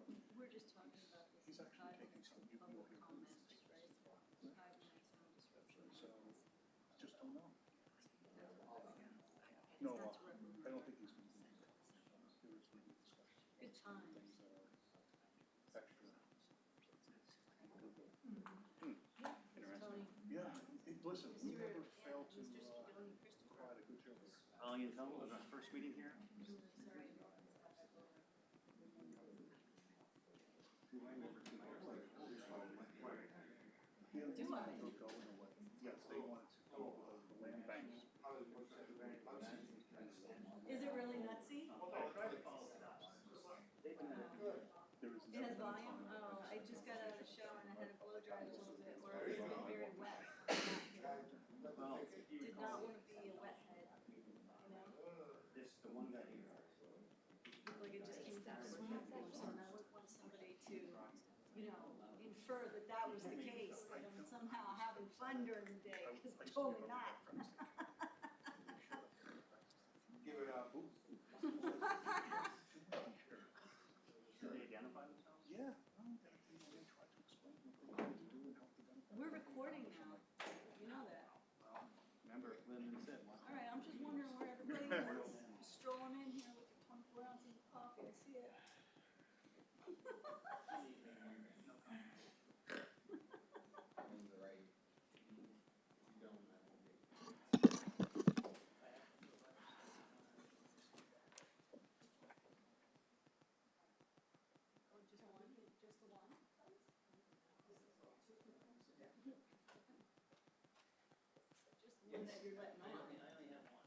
We're just talking about this. He's actually taking some, you public will hear comments, business. right? So, Private maximum disruption. just don't know. It's No, not to recommend. I don't think he's going to be, there is going to be discussion. Good times. Things that are extra. Tony, Yeah, listen, we Mr. never fail to Mr. Scavone, Christopher. provide a good job. Ian Tuttle is our first meeting here. Sorry. Do I? They'll go in a way. Yes, they wanted to go the land bank. Is it really nutsy? There is It has volume? Oh, I just got out of the shower and I had to blow dry it a little bit, or it's been very wet. Well, Did not want to be a wet head, you know? this, the one that you. Looked like it just came through the swimming pool or something. I wouldn't want somebody to, you know, infer that that was the case, that I'm somehow having fun during the day, because totally not. Give it up. Did they identify themselves? Yeah, no, they try to explain what they want to do and help the benefit. We're recording now, you know that. Remember, Lyndon said. All right, I'm just wondering where everybody is, strolling in here with your 24 ounces of coffee, I see it. Oh, just one, just the one? Just the one that you're letting out? I only have one.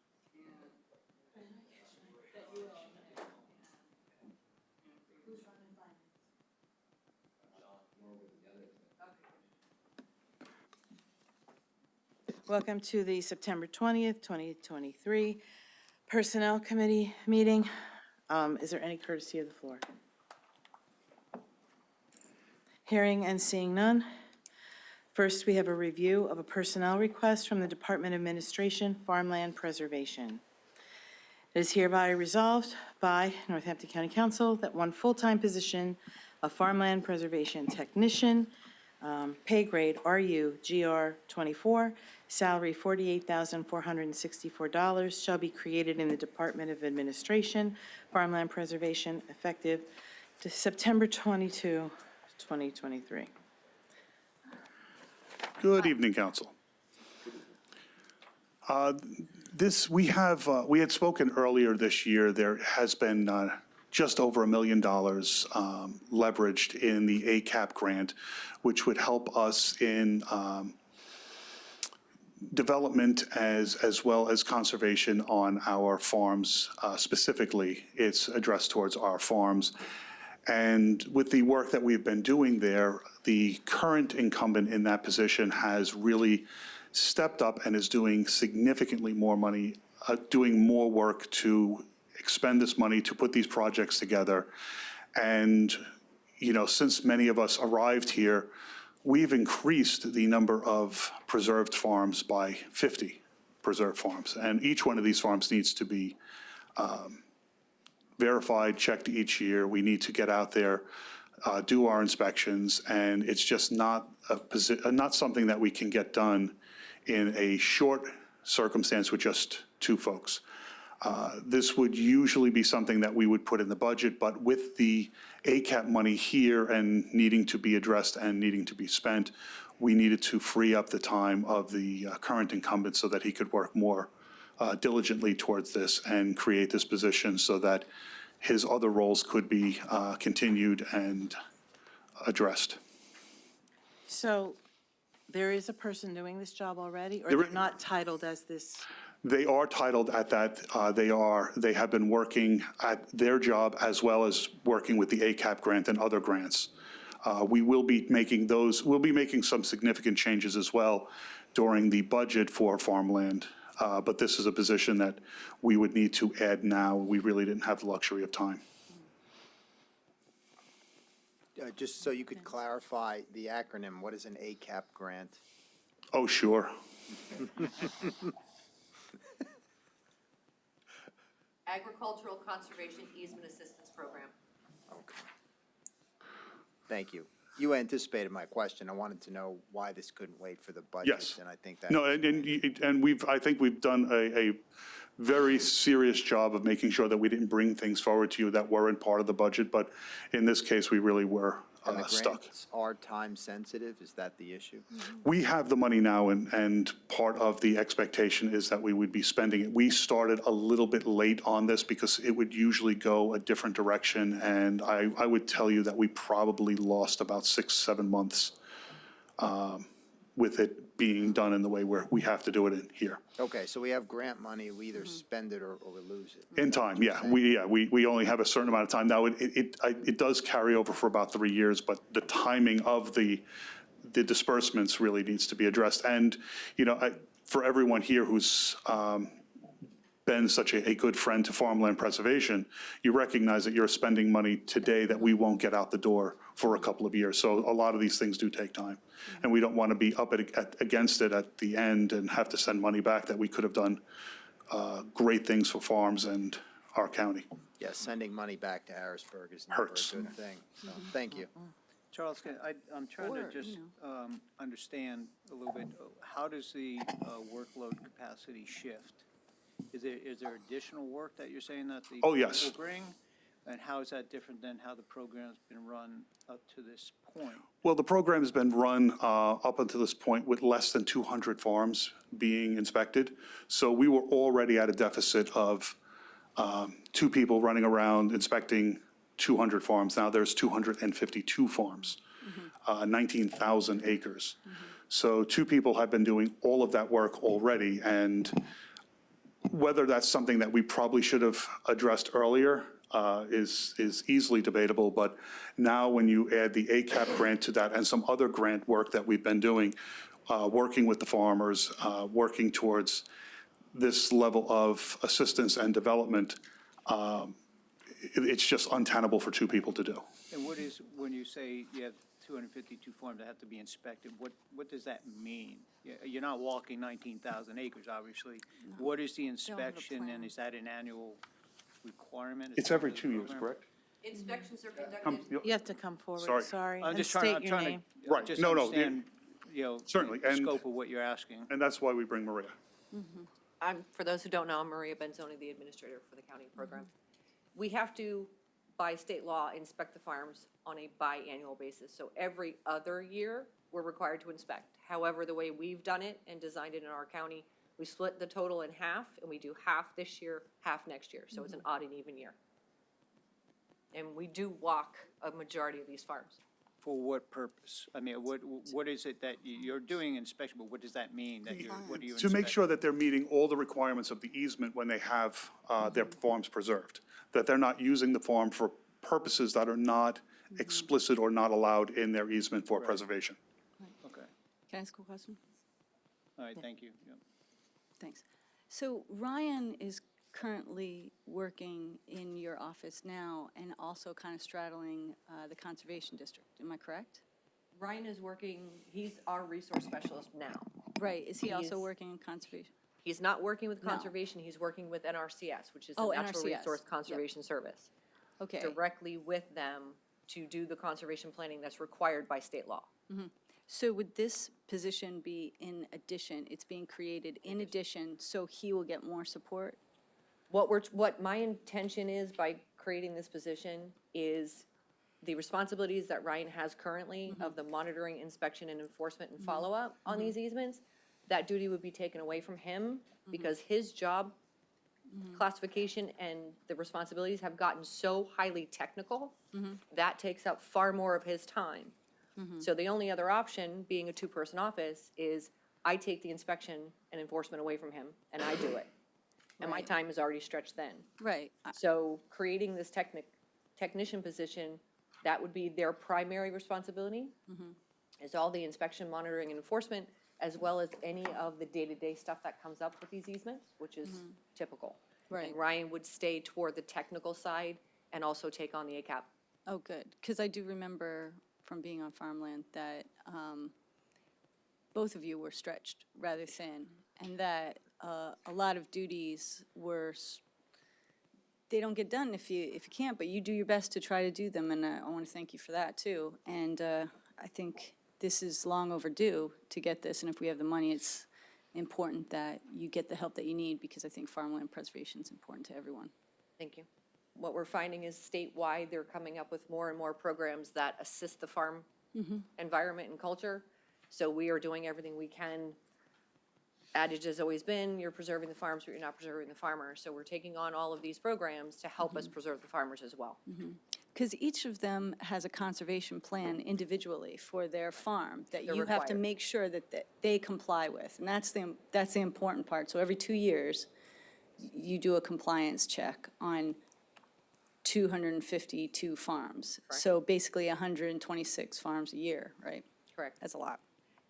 That you are. Who's running finance? Welcome to the September 20th, 2023 Personnel Committee meeting. Is there any courtesy of the floor? Hearing and seeing none. First, we have a review of a personnel request from the Department of Administration, Farmland Preservation. It is hereby resolved by Northampton County Council that one full-time position of Farmland Preservation Technician, pay grade RU GR 24, salary $48,464, shall be created in the Department of Administration, Farmland Preservation, effective to September 22, 2023. Good evening, council. We had spoken earlier this year, there has been just over $1 million leveraged in the ACAP grant, which would help us in development as well as conservation on our farms. Specifically, it's addressed towards our farms. And with the work that we've been doing there, the current incumbent in that position has really stepped up and is doing significantly more money, doing more work to expend this money to put these projects together. And, you know, since many of us arrived here, we've increased the number of preserved farms by 50 preserved farms. And each one of these farms needs to be verified, checked each year. We need to get out there, do our inspections, and it's just not not something that we can get done in a short circumstance with just two folks. This would usually be something that we would put in the budget, but with the ACAP money here and needing to be addressed and needing to be spent, we needed to free up the time of the current incumbent so that he could work more diligently towards this and create this position so that his other roles could be continued and addressed. So there is a person doing this job already, or There they're not titled as this? They are titled at that. They have been working at their job as well as working with the ACAP grant and other grants. We will be making we'll be making some significant changes as well during the budget for farmland. But this is a position that we would need to add now. We really didn't have the luxury of time. Just so you could clarify the acronym, what is an ACAP grant? Oh, sure. Agricultural Conservation Easement Assistance Program. Okay. Thank you. You anticipated my question. I wanted to know why this couldn't wait for the budget. Yes. And I think that. No, and I think we've done a very serious job of making sure that we didn't bring things forward to you that weren't part of the budget, but in this case, we really were And the stuck. grants are time sensitive. Is that the issue? We have the money now, and part of the expectation is that we would be spending it. We started a little bit late on this because it would usually go a different direction, and I would tell you that we probably lost about 6, 7 months with it being done in the way where we have to do it in here. Okay, so we have grant money. We either spend it or we lose it. In time, yeah. We only have a certain amount of time. Now, it does carry over for about 3 years, but the timing of the disbursements really needs to be addressed. And, you know, for everyone here who's been such a good friend to farmland preservation, you recognize that you're spending money today that we won't get out the door for a couple of years. So a lot of these things do take time. And we don't want to be up against it at the end and have to send money back that we could have done great things for farms and our county. Yes, sending money back to Harrisburg is never a Hurts. good thing. So, thank you. Charles, I'm trying to just understand a little bit, how does the workload capacity shift? Is there additional work that you're saying that the Oh, yes. will bring? And how is that different than how the program's been run up to this point? Well, the program has been run up until this point with less than 200 farms being inspected. So we were already at a deficit of 2 people running around inspecting 200 farms. Now there's 252 farms, 19,000 acres. So 2 people have been doing all of that work already. And whether that's something that we probably should have addressed earlier is easily debatable. But now when you add the ACAP grant to that and some other grant work that we've been doing, working with the farmers, working towards this level of assistance and development, it's just untenable for 2 people to do. And what is, when you say you have 252 farms that have to be inspected, what does that mean? You're not walking 19,000 acres, obviously. What is the inspection, and is that an annual requirement? It's every 2 years, correct? Inspections are conducted. You have to come forward, Sorry. sorry, I'm and just state trying your to name. Right. just No, no, understand, certainly, the and- scope of what you're asking. And that's why we bring Maria. For those who don't know, I'm Maria Benzoni, the administrator for the county program. We have to, by state law, inspect the farms on a biannual basis. So every other year, we're required to inspect. However, the way we've done it and designed it in our county, we split the total in half, and we do half this year, half next year. So it's an odd and even year. And we do walk a majority of these farms. For what purpose? I mean, what is it that you're doing inspection, but what does that mean? That you're, what do you To make inspect? sure that they're meeting all the requirements of the easement when they have their farms preserved, that they're not using the farm for purposes that are not explicit or not allowed in their easement for preservation. Okay, Can I ask a question? all right, thank you. Yeah. Thanks. So Ryan is currently working in your office now and also kind of straddling the Conservation District. Am I correct? Ryan is working, he's our resource specialist now. Right. Is he also is. working in Conservation? He's not working with No. conservation, he's working with NRCS, which is the Oh, Natural NRCS. Resource Yep. Conservation Service. Okay. Directly with them to do the conservation planning that's required by state law. So would this position be in addition? It's being created in addition, so he will get more support? What my intention is by creating this position is the responsibilities that Ryan has currently of the monitoring, inspection, and enforcement and follow-up on these easements, that duty would be taken away from him because his job classification and the responsibilities have gotten so highly technical, that takes up far more of his time. So the only other option, being a 2-person office, is I take the inspection and enforcement away from him, and I do it. And my Right. time is already stretched then. Right. So creating this technician position, that would be their primary responsibility, is all the inspection, monitoring, and enforcement, as well as any of the day-to-day stuff that comes up with these easements, which is typical. Right. And Ryan would stay toward the technical side and also take on the ACAP. Oh, good. Because I do remember from being on farmland that both of you were stretched rather thin, and that a lot of duties were they don't get done if you can't, but you do your best to try to do them, and I want to thank you for that, too. And I think this is long overdue to get this, and if we have the money, it's important that you get the help that you need, because I think farmland preservation is important to everyone. Thank you. What we're finding is statewide, they're coming up with more and more programs that assist the farm environment and culture. So we are doing everything we can. Adage has always been, you're preserving the farms, but you're not preserving the farmers. So we're taking on all of these programs to help us preserve the farmers as well. Because each of them has a conservation plan individually for their farm that They're you have to required. make sure that they comply with. And that's the important part. So every 2 years, you do a compliance check on 252 farms. Correct. So basically 126 farms a year, right? Correct. That's a lot.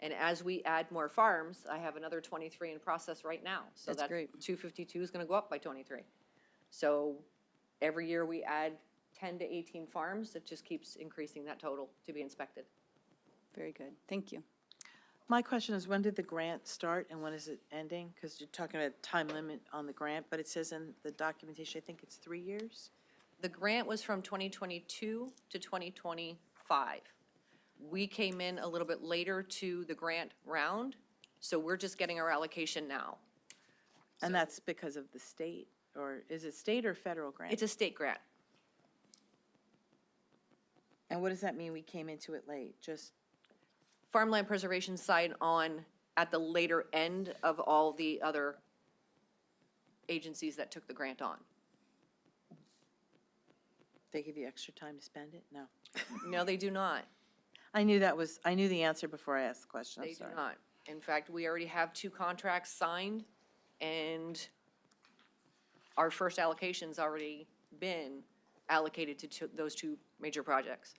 And as we add more farms, I have another 23 in process right now. So That's that great. 252 is going to go up by 23. So every year we add 10 to 18 farms, it just keeps increasing that total to be inspected. Very good. Thank you. My question is, when did the grant start and when is it ending? Because you're talking about time limit on the grant, but it says in the documentation, I think it's 3 years? The grant was from 2022 to 2025. We came in a little bit later to the grant round, so we're just getting our allocation now. And that's because of the state, or is it state or federal grant? It's a state grant. And what does that mean we came into it late? Just, Farmland preservation side on at the later end of all the other agencies that took the grant on. they give you extra time to spend it? No. No, they do not. I knew the answer before I asked the question, I'm They do sorry. not. In fact, we already have 2 contracts signed, and our first allocation's already been allocated to those 2 major projects.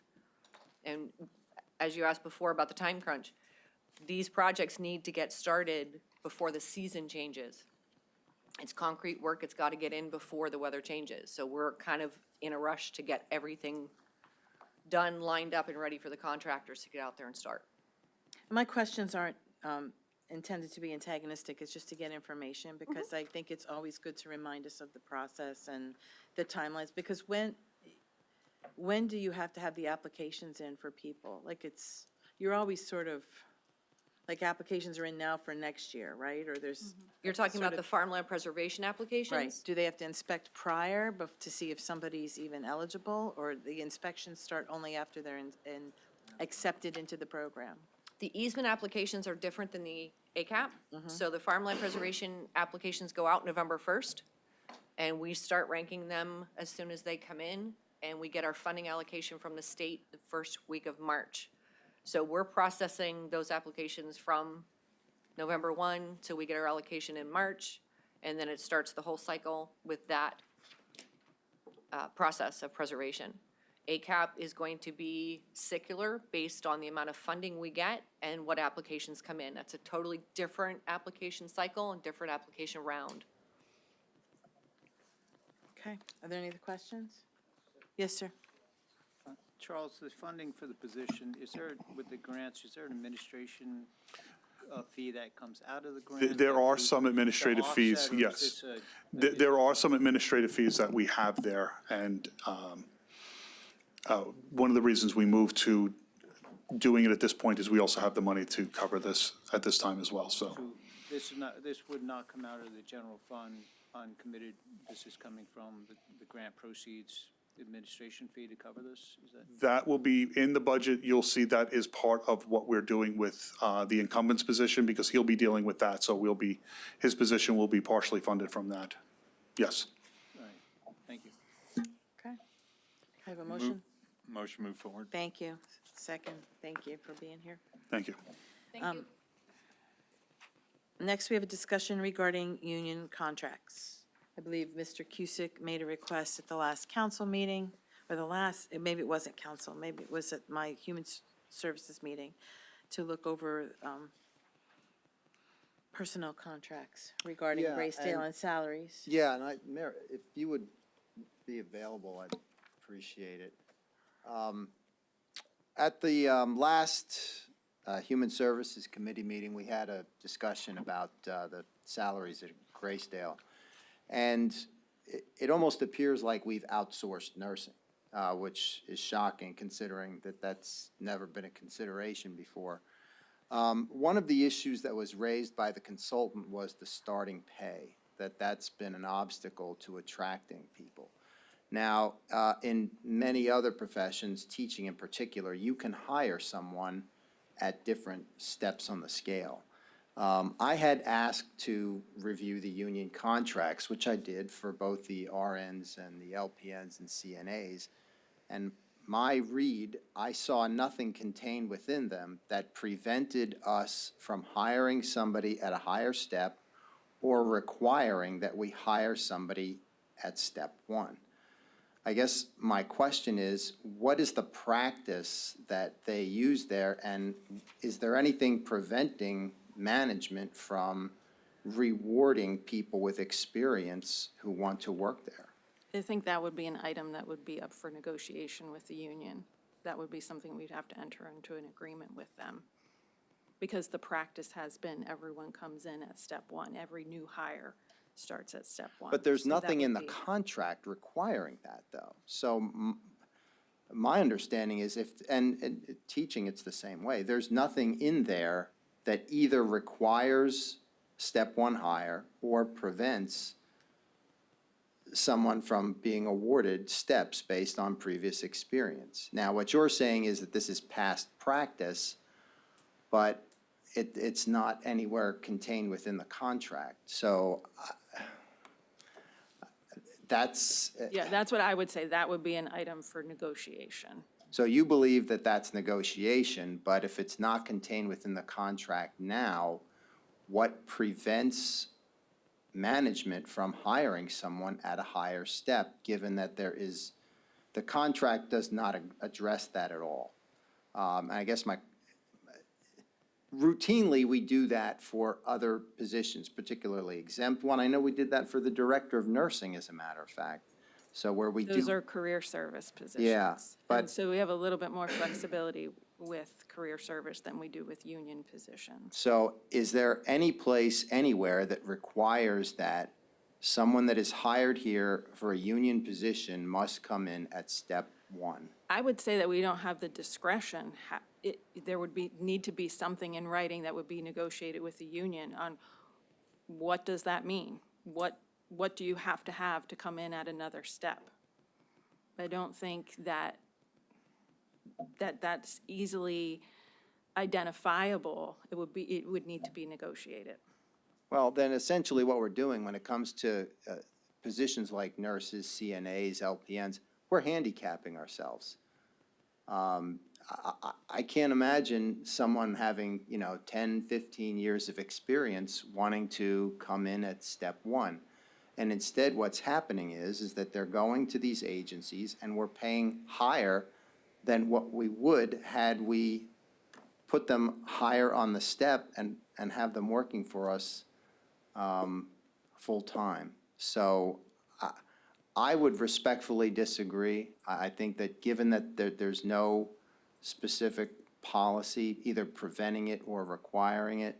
And as you asked before about the time crunch, these projects need to get started before the season changes. It's concrete work, it's got to get in before the weather changes. So we're kind of in a rush to get everything done, lined up, and ready for the contractors to get out there and start. My questions aren't intended to be antagonistic, it's just to get information, because I think it's always good to remind us of the process and the timelines, because when do you have to have the applications in for people? Like you're always sort of, like applications are in now for next year, right? Or there's. You're talking sort about the of- farmland preservation applications? Right, do they have to inspect prior to see if somebody's even eligible, or the inspections start only after they're accepted into the program? The easement applications are different than the ACAP. So the farmland preservation applications go out November 1st, and we start ranking them as soon as they come in, and we get our funding allocation from the state the first week of March. So we're processing those applications from November 1 till we get our allocation in March, and then it starts the whole cycle with that process of preservation. ACAP is going to be secular based on the amount of funding we get and what applications come in. That's a totally different application cycle and different application round. Okay, are there any other questions? Yes, sir. Charles, the funding for the position, is there, with the grants, is there an administration fee that comes out of the grant? There that are we- some administrative to fees, offset, or is yes. this a- There are some administrative fees that we have there, and one of the reasons we moved to doing it at this point is we also have the money to cover this at this time as well, so. So this would not come out of the general fund uncommitted, this is coming from the grant proceeds administration fee to cover this, is that? That will be in the budget. You'll see that is part of what we're doing with the incumbent's position, because he'll be dealing with that, so his position will be partially funded from that. Yes. All right, thank you. Okay. I have a motion? Motion move forward. Thank you. Second, thank you for being here. Thank you. Thank you. Next, we have a discussion regarding union contracts. I believe Mr. Cusick made a request at the last council meeting, or maybe it wasn't council, maybe it was at my Human Services meeting, to look over personnel contracts regarding Yeah, Graysdale and- and salaries. Yeah, and Mayor, if you would be available, I'd appreciate it. At the last Human Services Committee meeting, we had a discussion about the salaries at Graysdale. And it almost appears like we've outsourced nursing, which is shocking considering that that's never been a consideration before. One of the issues that was raised by the consultant was the starting pay, that's been an obstacle to attracting people. Now, in many other professions, teaching in particular, you can hire someone at different steps on the scale. I had asked to review the union contracts, which I did for both the RNs and the LPNs and CNAs. And my read, I saw nothing contained within them that prevented us from hiring somebody at a higher step or requiring that we hire somebody at step one. I guess my question is, what is the practice that they use there, and is there anything preventing management from rewarding people with experience who want to work there? I think that would be an item that would be up for negotiation with the union. That would be something we'd have to enter into an agreement with them. Because the practice has been everyone comes in at step one. Every new hire starts at step one. But there's So that nothing in would the be- contract requiring that, though. So my understanding is and teaching, it's the same way. There's nothing in there that either requires step one hire or prevents someone from being awarded steps based on previous experience. Now, what you're saying is that this is past practice, but it's not anywhere contained within the contract. So that's, Yeah, that's what I would say. That would be an item for negotiation. so you believe that that's negotiation, but if it's not contained within the contract now, what prevents management from hiring someone at a higher step, given that the contract does not address that at all? And I guess routinely, we do that for other positions, particularly exempt one. I know we did that for the director of nursing, as a matter of fact. So where we do. Those are career service positions. Yeah, but- And so we have a little bit more flexibility with career service than we do with union positions. So is there any place anywhere that requires that someone that is hired here for a union position must come in at step one? I would say that we don't have the discretion. There would need to be something in writing that would be negotiated with the union on what does that mean? What do you have to come in at another step? I don't think that's easily identifiable. It would need to be negotiated. Well, then essentially what we're doing when it comes to positions like nurses, CNAs, LPNs, we're handicapping ourselves. I can't imagine someone having, 10, 15 years of experience wanting to come in at step one. And instead, what's happening is that they're going to these agencies and we're paying higher than what we would had we put them higher on the step and have them working for us full-time. So I would respectfully disagree. I think that given that there's no specific policy, either preventing it or requiring it,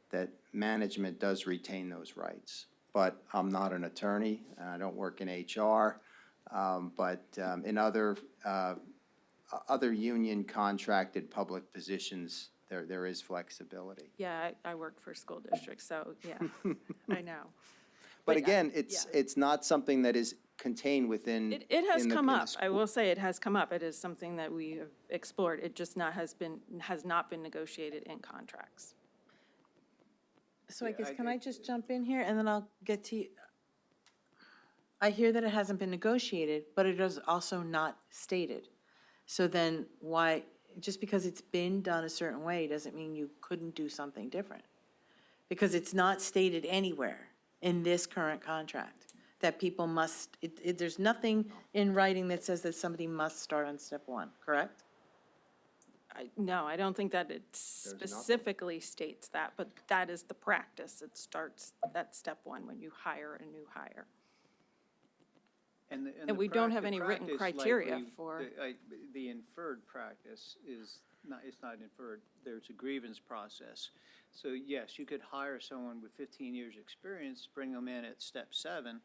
that management does retain those rights. But I'm not an attorney, and I don't work in HR, but in other union contracted public positions, there is flexibility. Yeah, I work for school districts, so yeah, I know. But again, it's not something that is contained within. It has in the- come in the up. I school. will say it has come up. It is something that we have explored. It just has not been negotiated in contracts. So I Yeah, guess, I- can I just jump in here, and then I'll get to you? I hear that it hasn't been negotiated, but it is also not stated. So then why, just because it's been done a certain way, doesn't mean you couldn't do something different? Because it's not stated anywhere in this current contract that people must, there's nothing in writing that says that somebody must start on step one, correct? No, I don't think that it specifically states that, but that is the practice. It starts at step one when you hire a new hire. And And we don't have any written practice criteria likely- for- The inferred practice is not, it's not inferred, there's a grievance process. So yes, you could hire someone with 15 years' experience, bring them in at step 7,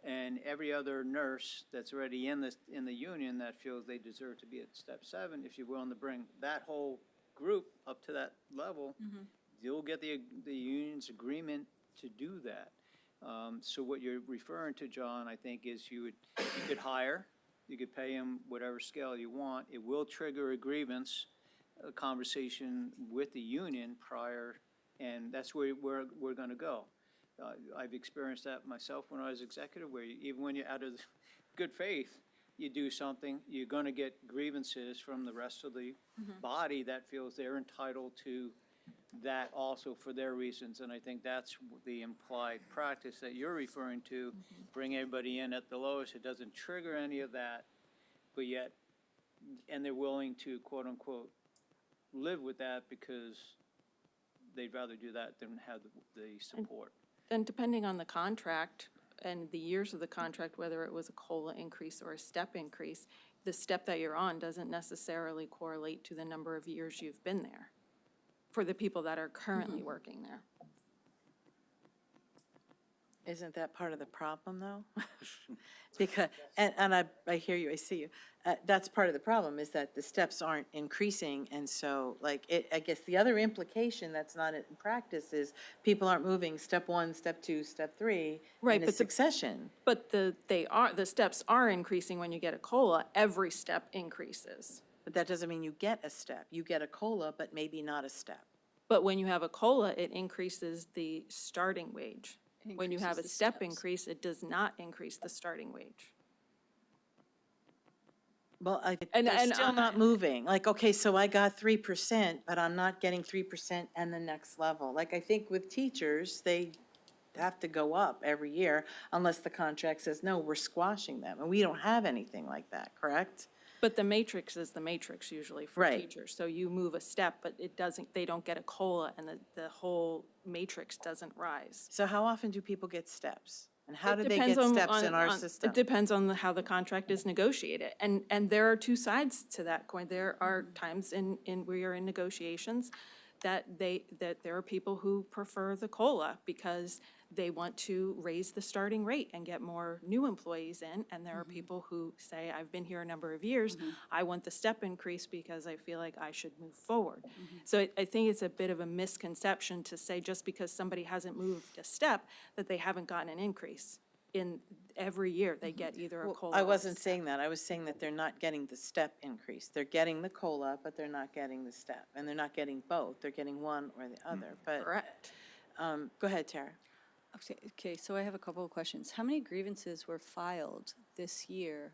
and every other nurse that's already in the union that feels they deserve to be at step 7, if you're willing to bring that whole group up to that level, you'll get the union's agreement to do that. So what you're referring to, John, I think, is you could hire, you could pay them whatever scale you want. It will trigger a grievance, a conversation with the union prior, and that's where we're gonna go. I've experienced that myself when I was executive, where even when you're out of good faith, you do something, you're gonna get grievances from the rest of the body that feels they're entitled to that also for their reasons, and I think that's the implied practice that you're referring to. Bring everybody in at the lowest, it doesn't trigger any of that, but yet, and they're willing to, quote-unquote, live with that because they'd rather do that than have the support. And depending on the contract and the years of the contract, whether it was a COLA increase or a step increase, the step that you're on doesn't necessarily correlate to the number of years you've been there for the people that are currently working there. Isn't that part of the problem, though? Because, and I hear you, I see you. That's part of the problem, is that the steps aren't increasing, and so, like, I guess the other implication that's not in practice is people aren't moving step 1, step 2, step 3 Right, in a but the- succession. But the steps are increasing when you get a COLA. Every step increases. But that doesn't mean you get a step. You get a COLA, but maybe not a step. But when you have a COLA, it increases the starting wage. When you have a increases the step steps. increase, it does not increase the starting wage. Well, And- they're and still I- not moving. Like, okay, so I got 3%, but I'm not getting 3% and the next level. Like, I think with teachers, they have to go up every year unless the contract says, no, we're squashing them. And we don't have anything like that, correct? But the matrix is the matrix usually for Right. teachers. So you move a step, but they don't get a COLA, and the whole matrix doesn't rise. So how often do people get steps? And how It do they depends get on- steps in our on- system? It depends on how the contract is negotiated. And there are two sides to that coin. There are times we are in negotiations that there are people who prefer the COLA because they want to raise the starting rate and get more new employees in. And there are people who say, I've been here a number of years, I want the step increase because I feel like I should move forward. So I think it's a bit of a misconception to say just because somebody hasn't moved a step, that they haven't gotten an increase. In every year, they get either a Well, COLA. I or a wasn't step. saying that. I was saying that they're not getting the step increase. They're getting the COLA, but they're not getting the step. And they're not getting both. They're getting one or the other. But, Correct. go ahead, Tara. Okay, so I have a couple of questions. How many grievances were filed this year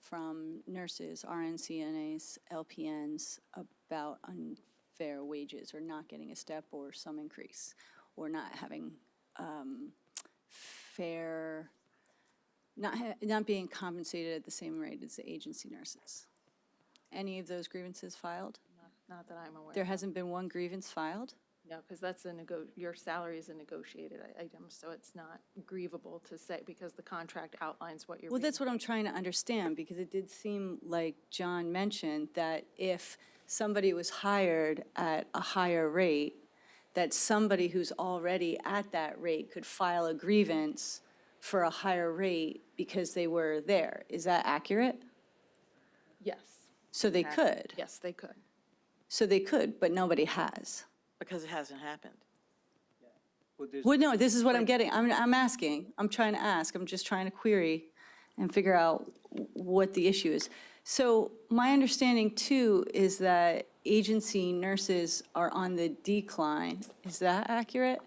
from nurses, RN, CNAs, LPNs about unfair wages or not getting a step or some increase or not having fair, not being compensated at the same rate as the agency nurses? Any of those grievances filed? Not that I'm aware. There hasn't been one grievance filed? No, because that's your salary is a negotiated item, so it's not grievable to say, because the contract outlines what you're Well, being that's what I'm trying to understand, because it did seem like John mentioned that if somebody was hired at a higher rate, that somebody who's already at that rate could file a grievance for a higher rate because they were there. Is that accurate? Yes, So they could. yes, they could. So they could, but nobody has. Because it hasn't happened. Well, no, this is what I'm getting. I'm asking. I'm trying to ask. I'm just trying to query and figure out what the issue is. So my understanding too is that agency nurses are on the decline. Is that accurate?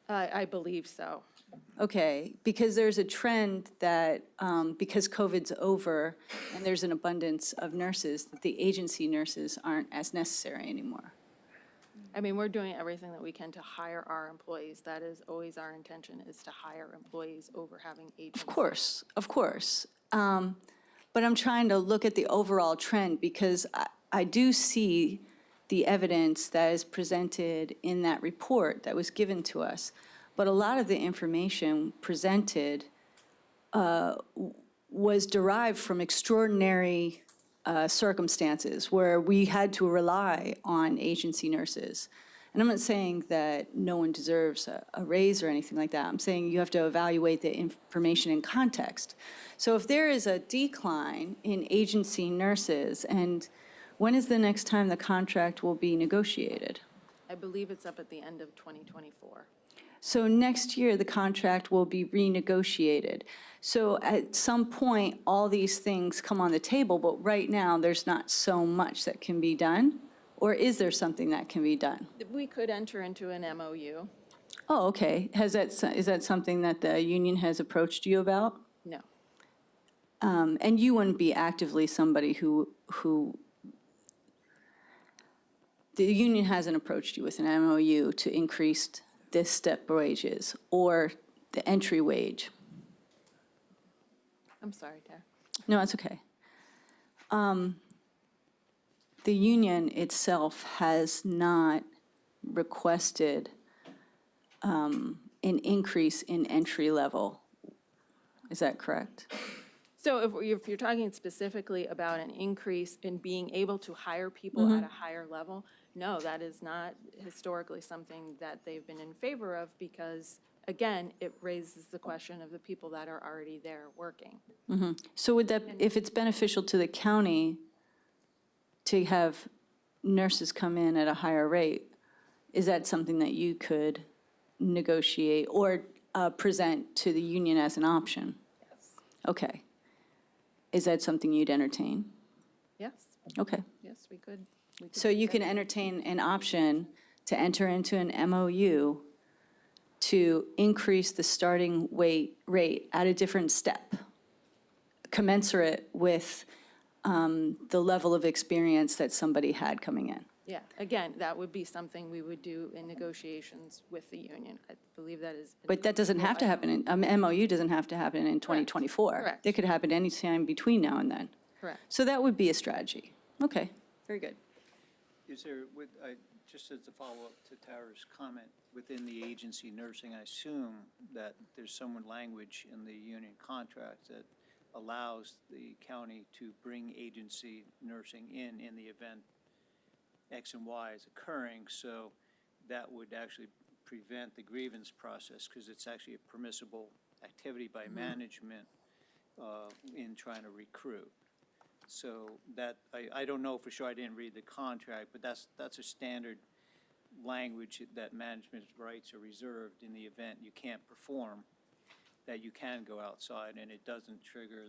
I believe so. Okay, because there's a trend that, because COVID's over and there's an abundance of nurses, that the agency nurses aren't as necessary anymore. I mean, we're doing everything that we can to hire our employees. That is always our intention, is to hire employees over having agents. Of course, of course. But I'm trying to look at the overall trend because I do see the evidence that is presented in that report that was given to us. But a lot of the information presented was derived from extraordinary circumstances where we had to rely on agency nurses. And I'm not saying that no one deserves a raise or anything like that. I'm saying you have to evaluate the information in context. So if there is a decline in agency nurses, and when is the next time the contract will be negotiated? I believe it's up at the end of 2024. So next year, the contract will be renegotiated. So at some point, all these things come on the table, but right now, there's not so much that can be done? Or is there something that can be done? We could enter into an MOU. Oh, okay. Is that something that the union has approached you about? No. And you wouldn't be actively somebody who, the union hasn't approached you with an MOU to increase this step wages or the entry wage? I'm sorry, Tara. No, it's okay. The union itself has not requested an increase in entry level. Is that correct? So if you're talking specifically about an increase in being able to hire people at a higher level, no, that is not historically something that they've been in favor of because, again, it raises the question of the people that are already there working. So would that, if it's beneficial to the county to have nurses come in at a higher rate, is that something that you could negotiate or present to the union as an option? Yes. Okay. Is that something you'd entertain? Yes, Okay. yes, we could. So you can entertain an option to enter into an MOU to increase the starting rate at a different step, commensurate with the level of experience that somebody had coming in. Yeah, again, that would be something we would do in negotiations with the union. I believe that is. But that doesn't have to happen, MOU doesn't have to happen in 2024. Correct. It could happen anytime between now and then. Correct. So that would be a strategy. Okay, very good. Is there, just as a follow-up to Tara's comment, within the agency nursing, I assume that there's some language in the union contract that allows the county to bring agency nursing in the event X and Y is occurring, so that would actually prevent the grievance process, because it's actually a permissible activity by management in trying to recruit. So that, I don't know for sure, I didn't read the contract, but that's a standard language that management's rights are reserved in the event you can't perform, that you can go outside, and it doesn't trigger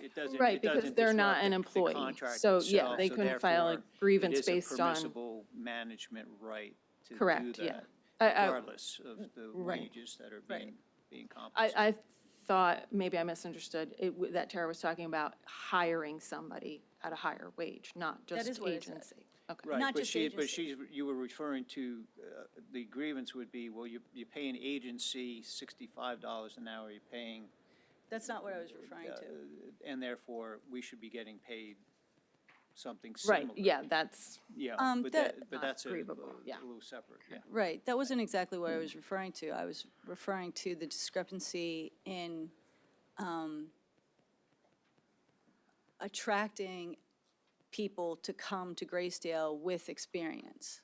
it doesn't Right, because disrupt they're not an the employee. contract So, yeah, itself, they so couldn't file a therefore, grievance based It is a on. permissible management right to do Correct, yeah. that, regardless of the Right. wages that are Right. being compensated. I thought, maybe I misunderstood, that Tara was talking about hiring somebody at a higher wage, not just is what it said. agency. Okay. Right, Not but just she, but agency. you were referring to, the grievance would be, well, you pay an agency $65 an hour, you're paying, That's not what I was referring to. and therefore, we should be getting paid something Right, similar. yeah, that's, Yeah, but that- but that's a Grievable, yeah. little separate, yeah. Right, that wasn't exactly what I was referring to. I was referring to the discrepancy in attracting people to come to Graysdale with experience.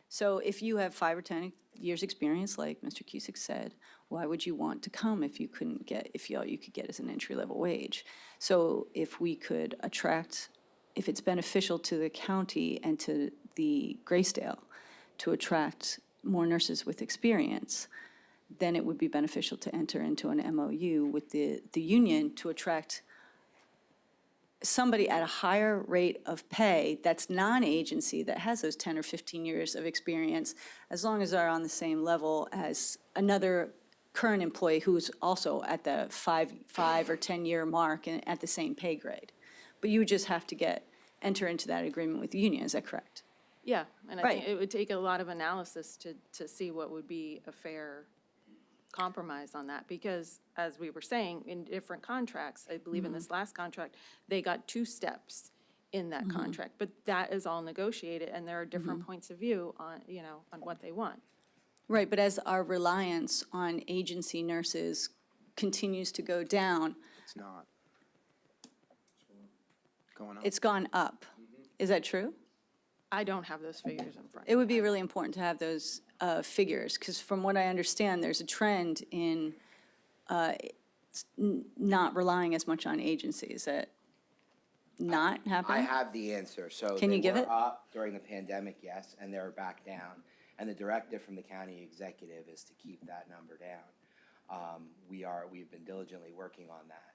So if you have 5 or 10 years' experience, like Mr. Cusick said, why would you want to come if you couldn't get, if all you could get is an entry-level wage? So if we could attract, if it's beneficial to the county and to the Graysdale to attract more nurses with experience, then it would be beneficial to enter into an MOU with the union to attract somebody at a higher rate of pay that's non-agency, that has those 10 or 15 years of experience, as long as they're on the same level as another current employee who's also at the 5 or 10-year mark and at the same pay grade. But you would just have to enter into that agreement with the union, is that correct? yeah, and I think Right. it would take a lot of analysis to see what would be a fair compromise on that, because as we were saying, in different contracts, I believe in this last contract, they got 2 steps in that contract, but that is all negotiated, and there are different points of view on, on what they want. Right, but as our reliance on agency nurses continues to go down, It's not. Going up. it's gone up. Is that true? I don't have those figures in front. It would be really important to have those figures, because from what I understand, there's a trend in not relying as much on agencies. That not I happening? have the answer. So Can you give they it? were up during the pandemic, yes, and they're back down. And the directive from the county executive is to keep that number down. We've been diligently working on that.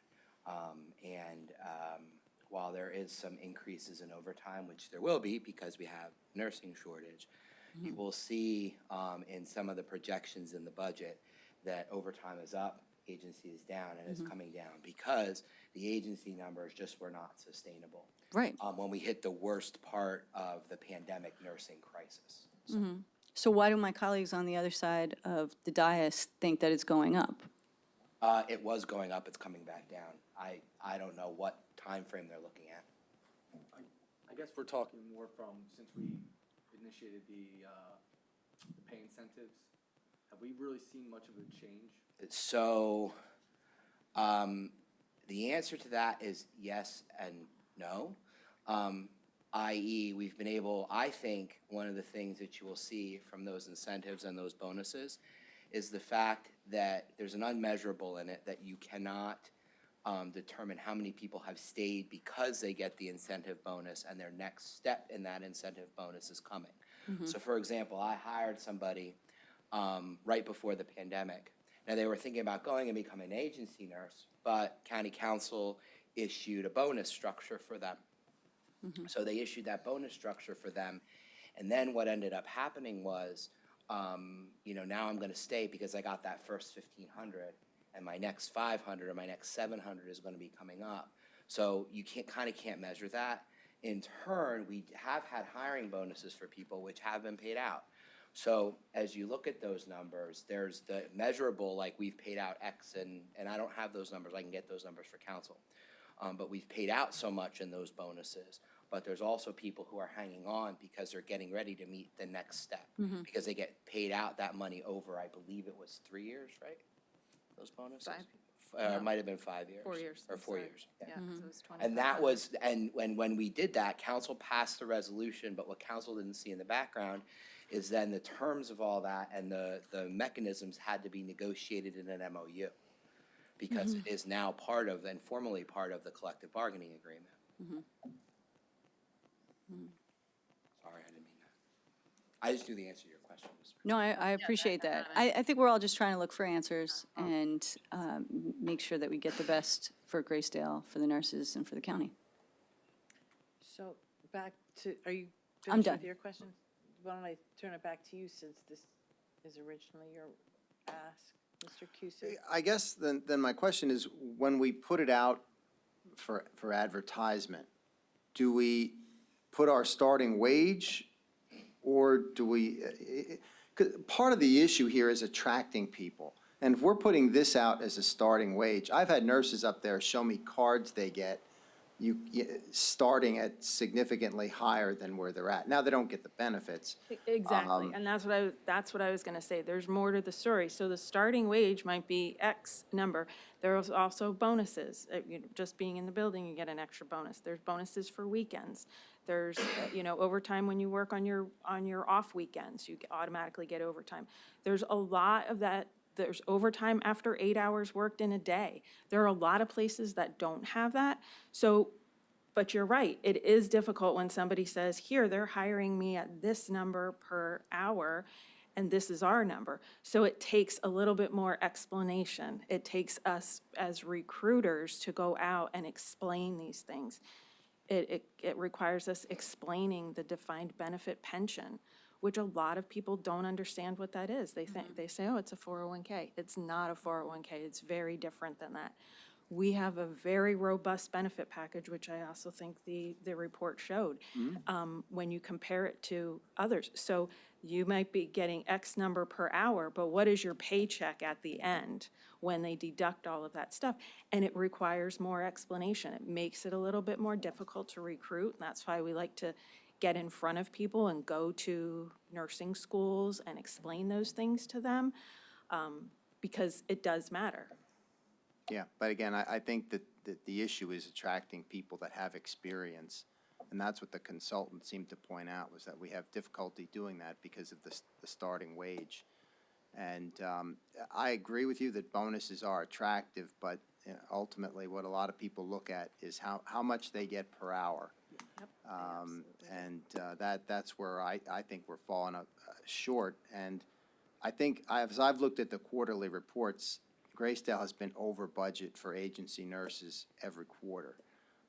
While there is some increases in overtime, which there will be because we have nursing shortage, you will see in some of the projections in the budget that overtime is up, agency is down, and it's coming down because the agency numbers just were not sustainable. Right. When we hit the worst part of the pandemic nursing crisis. So why do my colleagues on the other side of the dais think that it's going up? It was going up, it's coming back down. I don't know what time frame they're looking at. I guess we're talking more from, since we initiated the pay incentives, have we really seen much of a change? So, the answer to that is yes and no. I.e., we've been able, I think, one of the things that you will see from those incentives and those bonuses is the fact that there's an unmeasurable in it that you cannot determine how many people have stayed because they get the incentive bonus and their next step in that incentive bonus is coming. So for example, I hired somebody right before the pandemic. Now, they were thinking about going and becoming an agency nurse, but county council issued a bonus structure for them. So they issued that bonus structure for them. And then what ended up happening was, now I'm gonna stay because I got that first 1,500 and my next 500 or my next 700 is gonna be coming up. So you can't measure that. In turn, we have had hiring bonuses for people which have been paid out. So as you look at those numbers, there's the measurable, like we've paid out X, and I don't have those numbers, I can get those numbers for council. But we've paid out so much in those bonuses. But there's also people who are hanging on because they're getting ready to meet the next step. Because they get paid out that money over, I believe it was 3 years, right? Those bonuses? It might have been 5 years. 4 years. Or I'm 4 sorry. years, Yeah, 'cause it was And that 25. was, and when we did that, council passed the resolution, but what council didn't see in the background is then the terms of all that and the mechanisms had to be negotiated in an MOU. Because it is now part of, and formally part of the collective bargaining agreement. Sorry, I didn't mean that. I just knew the answer to your question, Mr. No, I appreciate that. I think we're all just trying to look for answers and make sure that we get the best for Graysdale, for the nurses, and for the county. So back to, are you I'm finished done. with your question? Why don't I turn it back to you since this is originally your ask, Mr. Cusick? I guess then my question is, when we put it out for advertisement, do we put our starting wage, or do we, 'cause part of the issue here is attracting people. And if we're putting this out as a starting wage, I've had nurses up there show me cards they get, starting at significantly higher than where they're at. Now, they don't get the benefits. Exactly, and that's what I was gonna say, there's more to the story. So the starting wage might be X number. There's also bonuses, just being in the building, you get an extra bonus. There's bonuses for weekends. There's, overtime when you work on your off weekends, you automatically get overtime. There's a lot of that. There's overtime after 8 hours worked in a day. There are a lot of places that don't have that. So, but you're right, it is difficult when somebody says, here, they're hiring me at this number per hour, and this is our number. So it takes a little bit more explanation. It takes us as recruiters to go out and explain these things. It requires us explaining the defined benefit pension, which a lot of people don't understand what that is. They think, they say, oh, it's a 401K. It's not a 401K. It's very different than that. We have a very robust benefit package, which I also think the report showed, when you compare it to others. So you might be getting X number per hour, but what is your paycheck at the end when they deduct all of that stuff? And it requires more explanation. It makes it a little bit more difficult to recruit. And that's why we like to get in front of people and go to nursing schools and explain those things to them, because it does matter. Yeah, but again, I think that the issue is attracting people that have experience And that's what the consultant seemed to point out, was that we have difficulty doing that because of the starting wage. And I agree with you that bonuses are attractive, but ultimately what a lot of people look at is how much they get per hour. And that's where I think we're falling short. And I think, as I've looked at the quarterly reports, Graysdale has been over budget for agency nurses every quarter.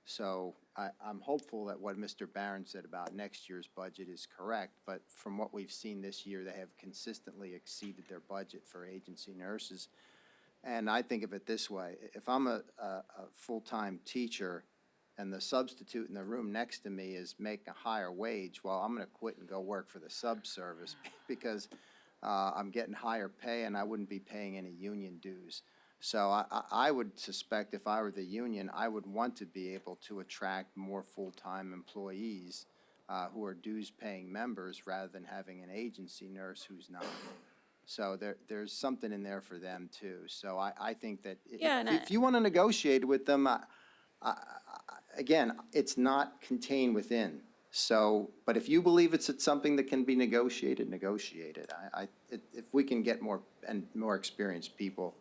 So I'm hopeful that what Mr. Barron said about next year's budget is correct, but from what we've seen this year, they have consistently exceeded their budget for agency nurses. And I think of it this way: if I'm a full-time teacher and the substitute in the room next to me is making a higher wage, well, I'm going to quit and go work for the sub-service because I'm getting higher pay and I wouldn't be paying any union dues. So I would suspect if I were the union, I would want to be able to attract more full-time employees who are dues-paying members rather than having an agency nurse who's not. So there's something in there for them too. So I think that Yeah, and if you want to negotiate with them, again, it's not contained within. So, but if you believe it's something that can be negotiated, negotiate it. If we can get more experienced people,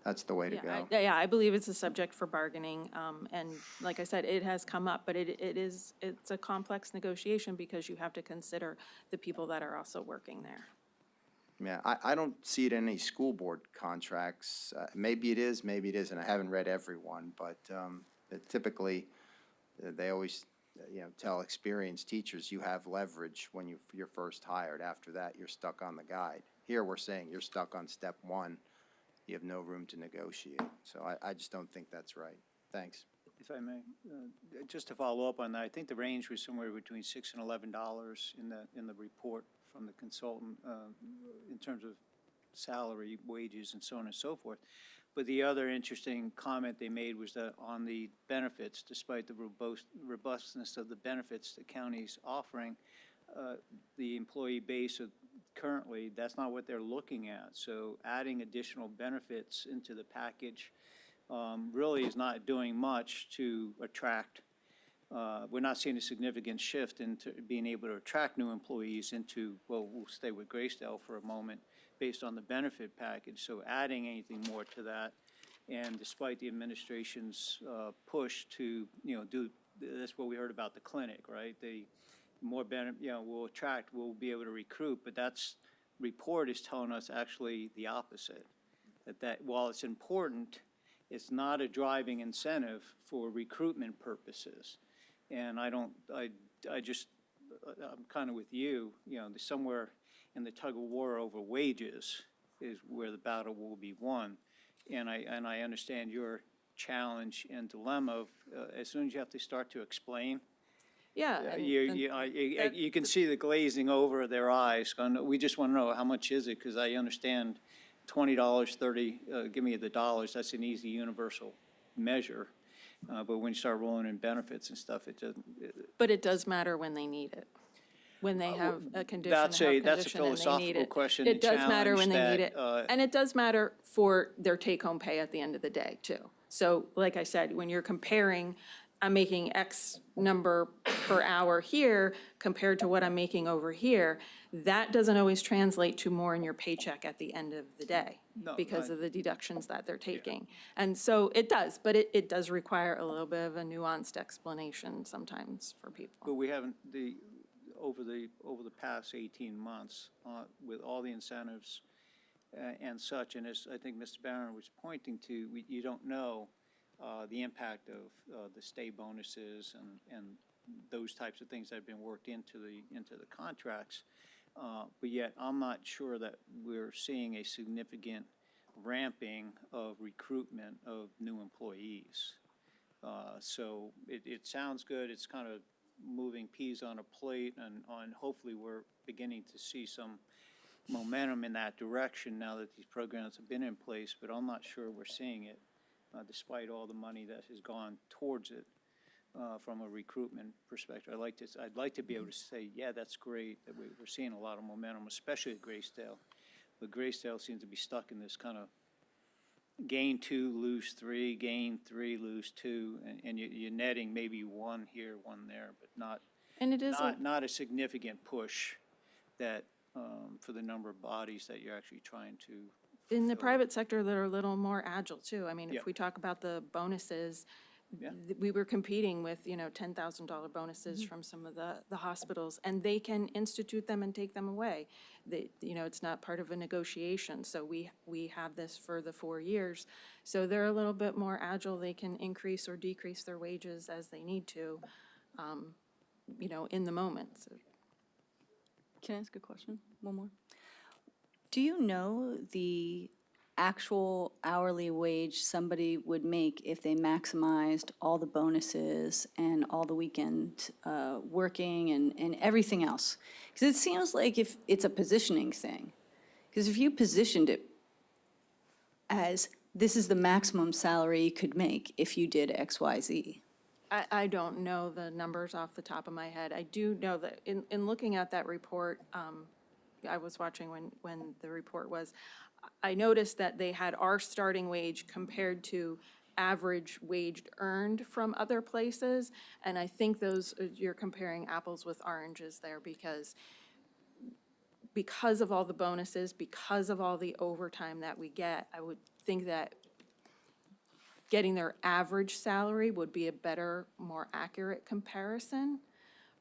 that's the way to go. Yeah, I believe it's a subject for bargaining, and like I said, it has come up, but it's a complex negotiation because you have to consider the people that are also working there. Yeah, I don't see it in any school board contracts. Maybe it is, maybe it isn't. I haven't read every one, but typically, they always, tell experienced teachers, you have leverage when you're first hired. After that, you're stuck on the guide. Here, we're saying you're stuck on step one. You have no room to negotiate. So I just don't think that's right. Thanks. If I may, just to follow up on that, I think the range was somewhere between $6 and $11 in the report from the consultant in terms of salary, wages, and so on and so forth. But the other interesting comment they made was that on the benefits, despite the robustness of the benefits the county's offering, the employee base currently, that's not what they're looking at. So adding additional benefits into the package really is not doing much to attract. We're not seeing a significant shift into being able to attract new employees into, well, we'll stay with Graysdale for a moment, based on the benefit package. So adding anything more to that, and despite the administration's push to, do, that's what we heard about the clinic, right? The more we'll attract, we'll be able to recruit, but that's report is telling us actually the opposite. That while it's important, it's not a driving incentive for recruitment purposes. And I'm kind of with you, somewhere in the tug of war over wages is where the battle will be won. And I understand your challenge and dilemma of, as soon as you have to start to explain, Yeah. you can see the glazing over their eyes. We just want to know how much is it, because I understand $20, $30, give me the dollars, that's an easy universal measure. But when you start rolling in benefits and stuff, it doesn't. But it does matter when they need it. When they have a condition, That's a philosophical question and It does matter when they challenge need it. that, And it does matter for their take-home pay at the end of the day, too. So, like I said, when you're comparing, I'm making X number per hour here compared to what I'm making over here, that doesn't always translate to more in your paycheck at the end of the day No, because of the deductions that they're taking. And so it does, but it does require a little bit of a nuanced explanation sometimes for people. But we haven't, over the past 18 months, with all the incentives and such, and as I think Mr. Barron was pointing to, you don't know the impact of the state bonuses and those types of things that have been worked into the contracts. But yet, I'm not sure that we're seeing a significant ramping of recruitment of new employees. So it sounds good. It's kind of moving peas on a plate, and hopefully we're beginning to see some momentum in that direction now that these programs have been in place, but I'm not sure we're seeing it despite all the money that has gone towards it from a recruitment perspective. I'd like to be able to say, yeah, that's great, that we're seeing a lot of momentum, especially at Graysdale. But Graysdale seems to be stuck in this kind of gain 2, lose 3, gain 3, lose 2, and you're netting maybe 1 here, 1 there, but And it is, not a significant push that, for the number of bodies that you're actually trying to. in the private sector, they're a little more agile too. I mean, Yeah. if we talk about the bonuses, Yeah. we were competing with, $10,000 bonuses from some of the hospitals, and they can institute them and take them away. It's not part of a negotiation, so we have this for the 4 years. So they're a little bit more agile. They can increase or decrease their wages as they need to, in the moment. So Can I ask a question? One more. Do you know the actual hourly wage somebody would make if they maximized all the bonuses and all the weekend working and everything else? Because it seems like if it's a positioning thing. Because if you positioned it as this is the maximum salary you could make if you did X, Y, Z. I don't know the numbers off the top of my head. I do know that in looking at that report, I was watching when the report was, I noticed that they had our starting wage compared to average wage earned from other places. And I think you're comparing apples with oranges there because of all the bonuses, because of all the overtime that we get, I would think that getting their average salary would be a better, more accurate comparison.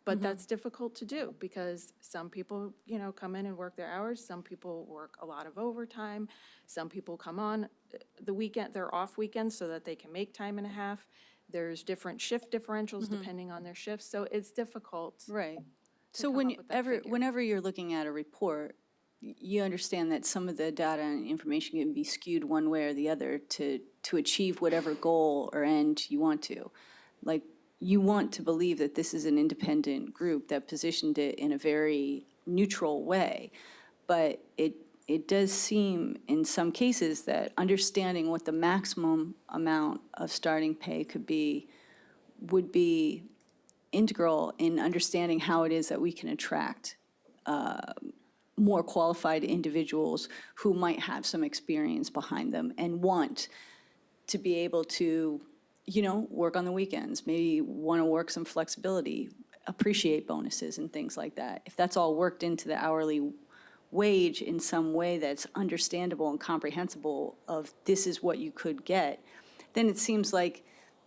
But that's difficult to do because some people, come in and work their hours. Some people work a lot of overtime. Some people come on the weekend, they're off weekends so that they can make time and a half. There's different shift differentials depending on their shifts, so it's difficult. Right. So come up with that figure. whenever you're looking at a report, you understand that some of the data and information can be skewed one way or the other to achieve whatever goal or end you want to. Like, you want to believe that this is an independent group that positioned it in a very neutral way. But it does seem in some cases that understanding what the maximum amount of starting pay could be would be integral in understanding how it is that we can attract more qualified individuals who might have some experience behind them and want to be able to, work on the weekends, maybe want to work some flexibility, appreciate bonuses and things like that. If that's all worked into the hourly wage in some way that's understandable and comprehensible of this is what you could get, then it seems like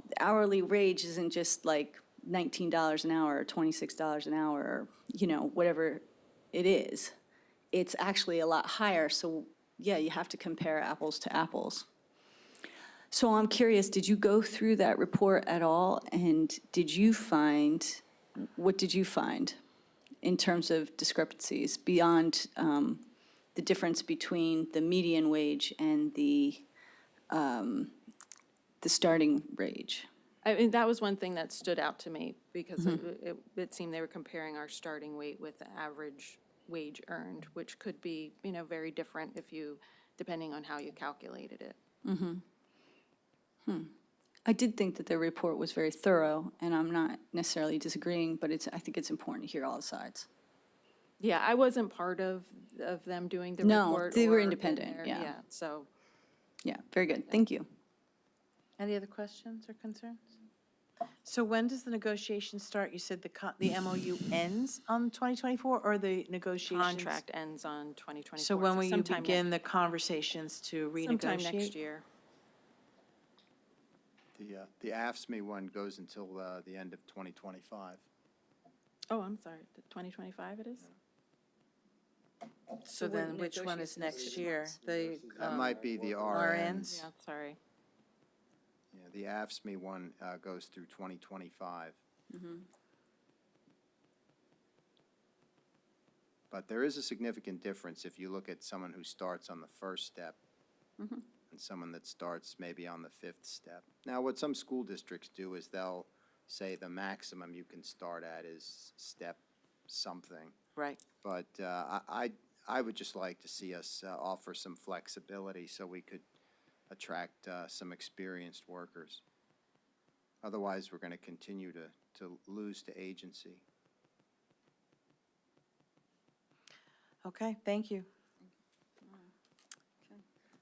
the hourly wage isn't just like $19 an hour or $26 an hour or, whatever it is. It's actually a lot higher, so yeah, you have to compare apples to apples. So I'm curious, did you go through that report at all, and what did you find in terms of discrepancies beyond the difference between the median wage and the starting wage? I mean, that was one thing that stood out to me because it seemed they were comparing our starting weight with the average wage earned, which could be, very different depending on how you calculated it. I did think that the report was very thorough, and I'm not necessarily disagreeing, but I think it's important to hear all the sides. Yeah, I wasn't part of them doing the No, report. they were or in independent, there, yeah. So, Yeah, very good, thank you. Any other questions or concerns? So when does the negotiation start? You said the MOU ends on 2024, or the negotiations? contract ends on 2024. So when will you sometime begin the conversations to renegotiate? Sometime next year. The AFSMI one goes until the end of 2025. Oh, I'm sorry, 2025 it is? So we're then which one is negotiating next 6 year? The That might be the RNs? RNs. Yeah, sorry. Yeah, the AFSMI one goes through 2025. But there is a significant difference if you look at someone who starts on the first step and someone that starts maybe on the fifth step. Now, what some school districts do is they'll say the maximum you can start at is step something. Right. But I would just like to see us offer some flexibility so we could attract some experienced workers. Otherwise, we're going to continue to lose to agency. Okay, thank you.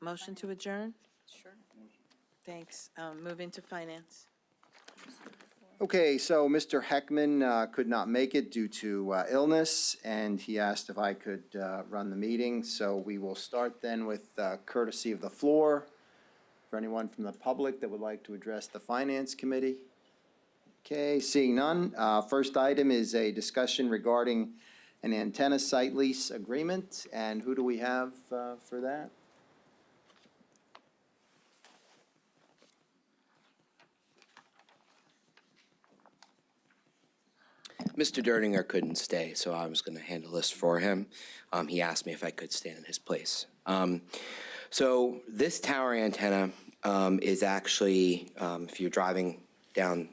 Motion to adjourn? Sure. Thanks. Move into finance. Okay, so Mr. Heckman could not make it due to illness, and he asked if I could run the meeting. So we will start then with courtesy of the floor for anyone from the public that would like to address the Finance Committee. Okay, seeing none. First item is a discussion regarding an antenna site lease agreement, and who do we have for that? Mr. Derninger couldn't stay, so I was going to handle this for him. He asked me if I could stand in his place. So this tower antenna is actually, if you're driving down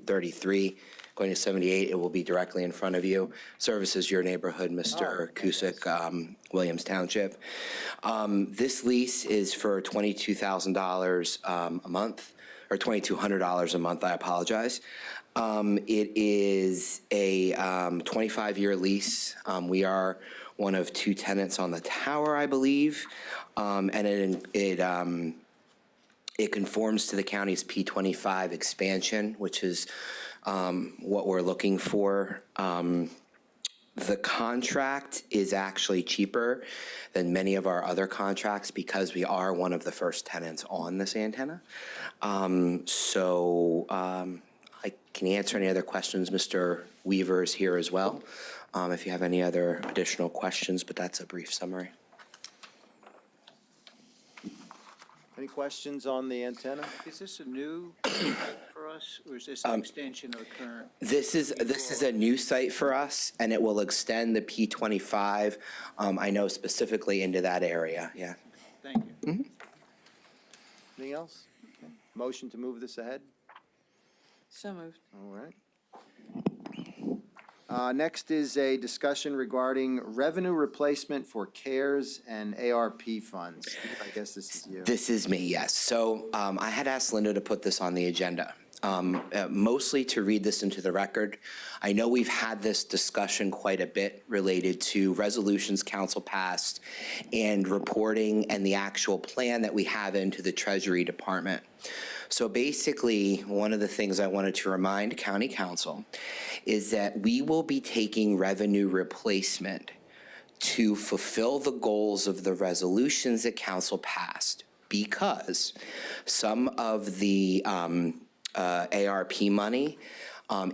33, going to 78, it will be directly in front of you. Services your neighborhood, Mr. Cusick, Williams Township. This lease is for $22,000 a month, or $2,200 a month, I apologize. It is a 25-year lease. We are one of 2 tenants on the tower, I believe, and it conforms to the county's P25 expansion, which is what we're looking for. The contract is actually cheaper than many of our other contracts because we are one of the first tenants on this antenna. I can answer any other questions. Mr. Weaver is here as well, if you have any other additional questions, but that's a brief summary. Any questions on the antenna? Is this a new site for us, or is this an extension of current? This is a new site for us, and it will extend the P25, I know specifically into that area, yeah. Thank you. Anything else? Okay. Motion to move this ahead? So moved. All right. Next is a discussion regarding revenue replacement for CARES and ARP funds. I guess this is you. This is me, yes. So I had asked Linda to put this on the agenda, mostly to read this into the record. I know we've had this discussion quite a bit related to resolutions council passed and reporting and the actual plan that we have into the Treasury Department. So basically, one of the things I wanted to remind County Council is that we will be taking revenue replacement to fulfill the goals of the resolutions that Council passed, because some of the ARP money,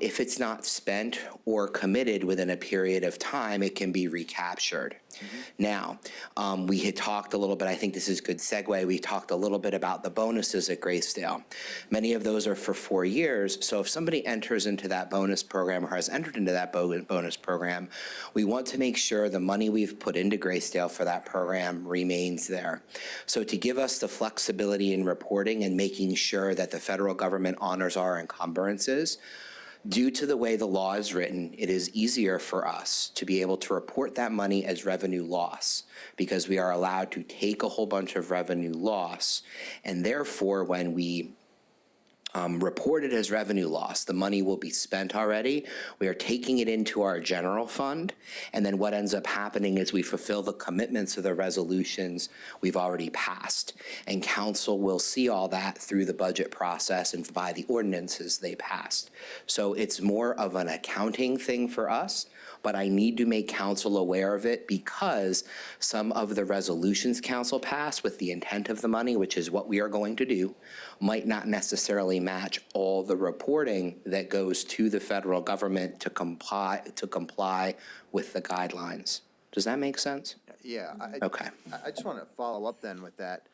if it's not spent or committed within a period of time, it can be recaptured. Now, we had talked a little bit, I think this is a good segue, we talked a little bit about the bonuses at Graysdale. Many of those are for 4 years, so if somebody enters into that bonus program or has entered into that bonus program, we want to make sure the money we've put into Graysdale for that program remains there. So to give us the flexibility in reporting and making sure that the federal government honors our encumbrances, due to the way the law is written, it is easier for us to be able to report that money as revenue loss, because we are allowed to take a whole bunch of revenue loss, and therefore when we report it as revenue loss, the money will be spent already. We are taking it into our general fund, and then what ends up happening is we fulfill the commitments of the resolutions we've already passed. And council will see all that through the budget process and by the ordinances they passed. So it's more of an accounting thing for us, but I need to make council aware of it because some of the resolutions council passed with the intent of the money, which is what we are going to do, might not necessarily match all the reporting that goes to the federal government to comply with the guidelines. Does that make sense? Yeah. Okay. I just want to follow up then with that.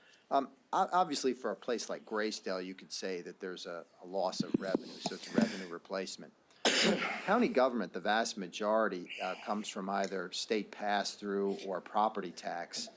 Obviously, for a place like Graysdale, you could say that there's a loss of revenue, so it's revenue replacement. County government, the vast majority comes from either state pass-through or property tax.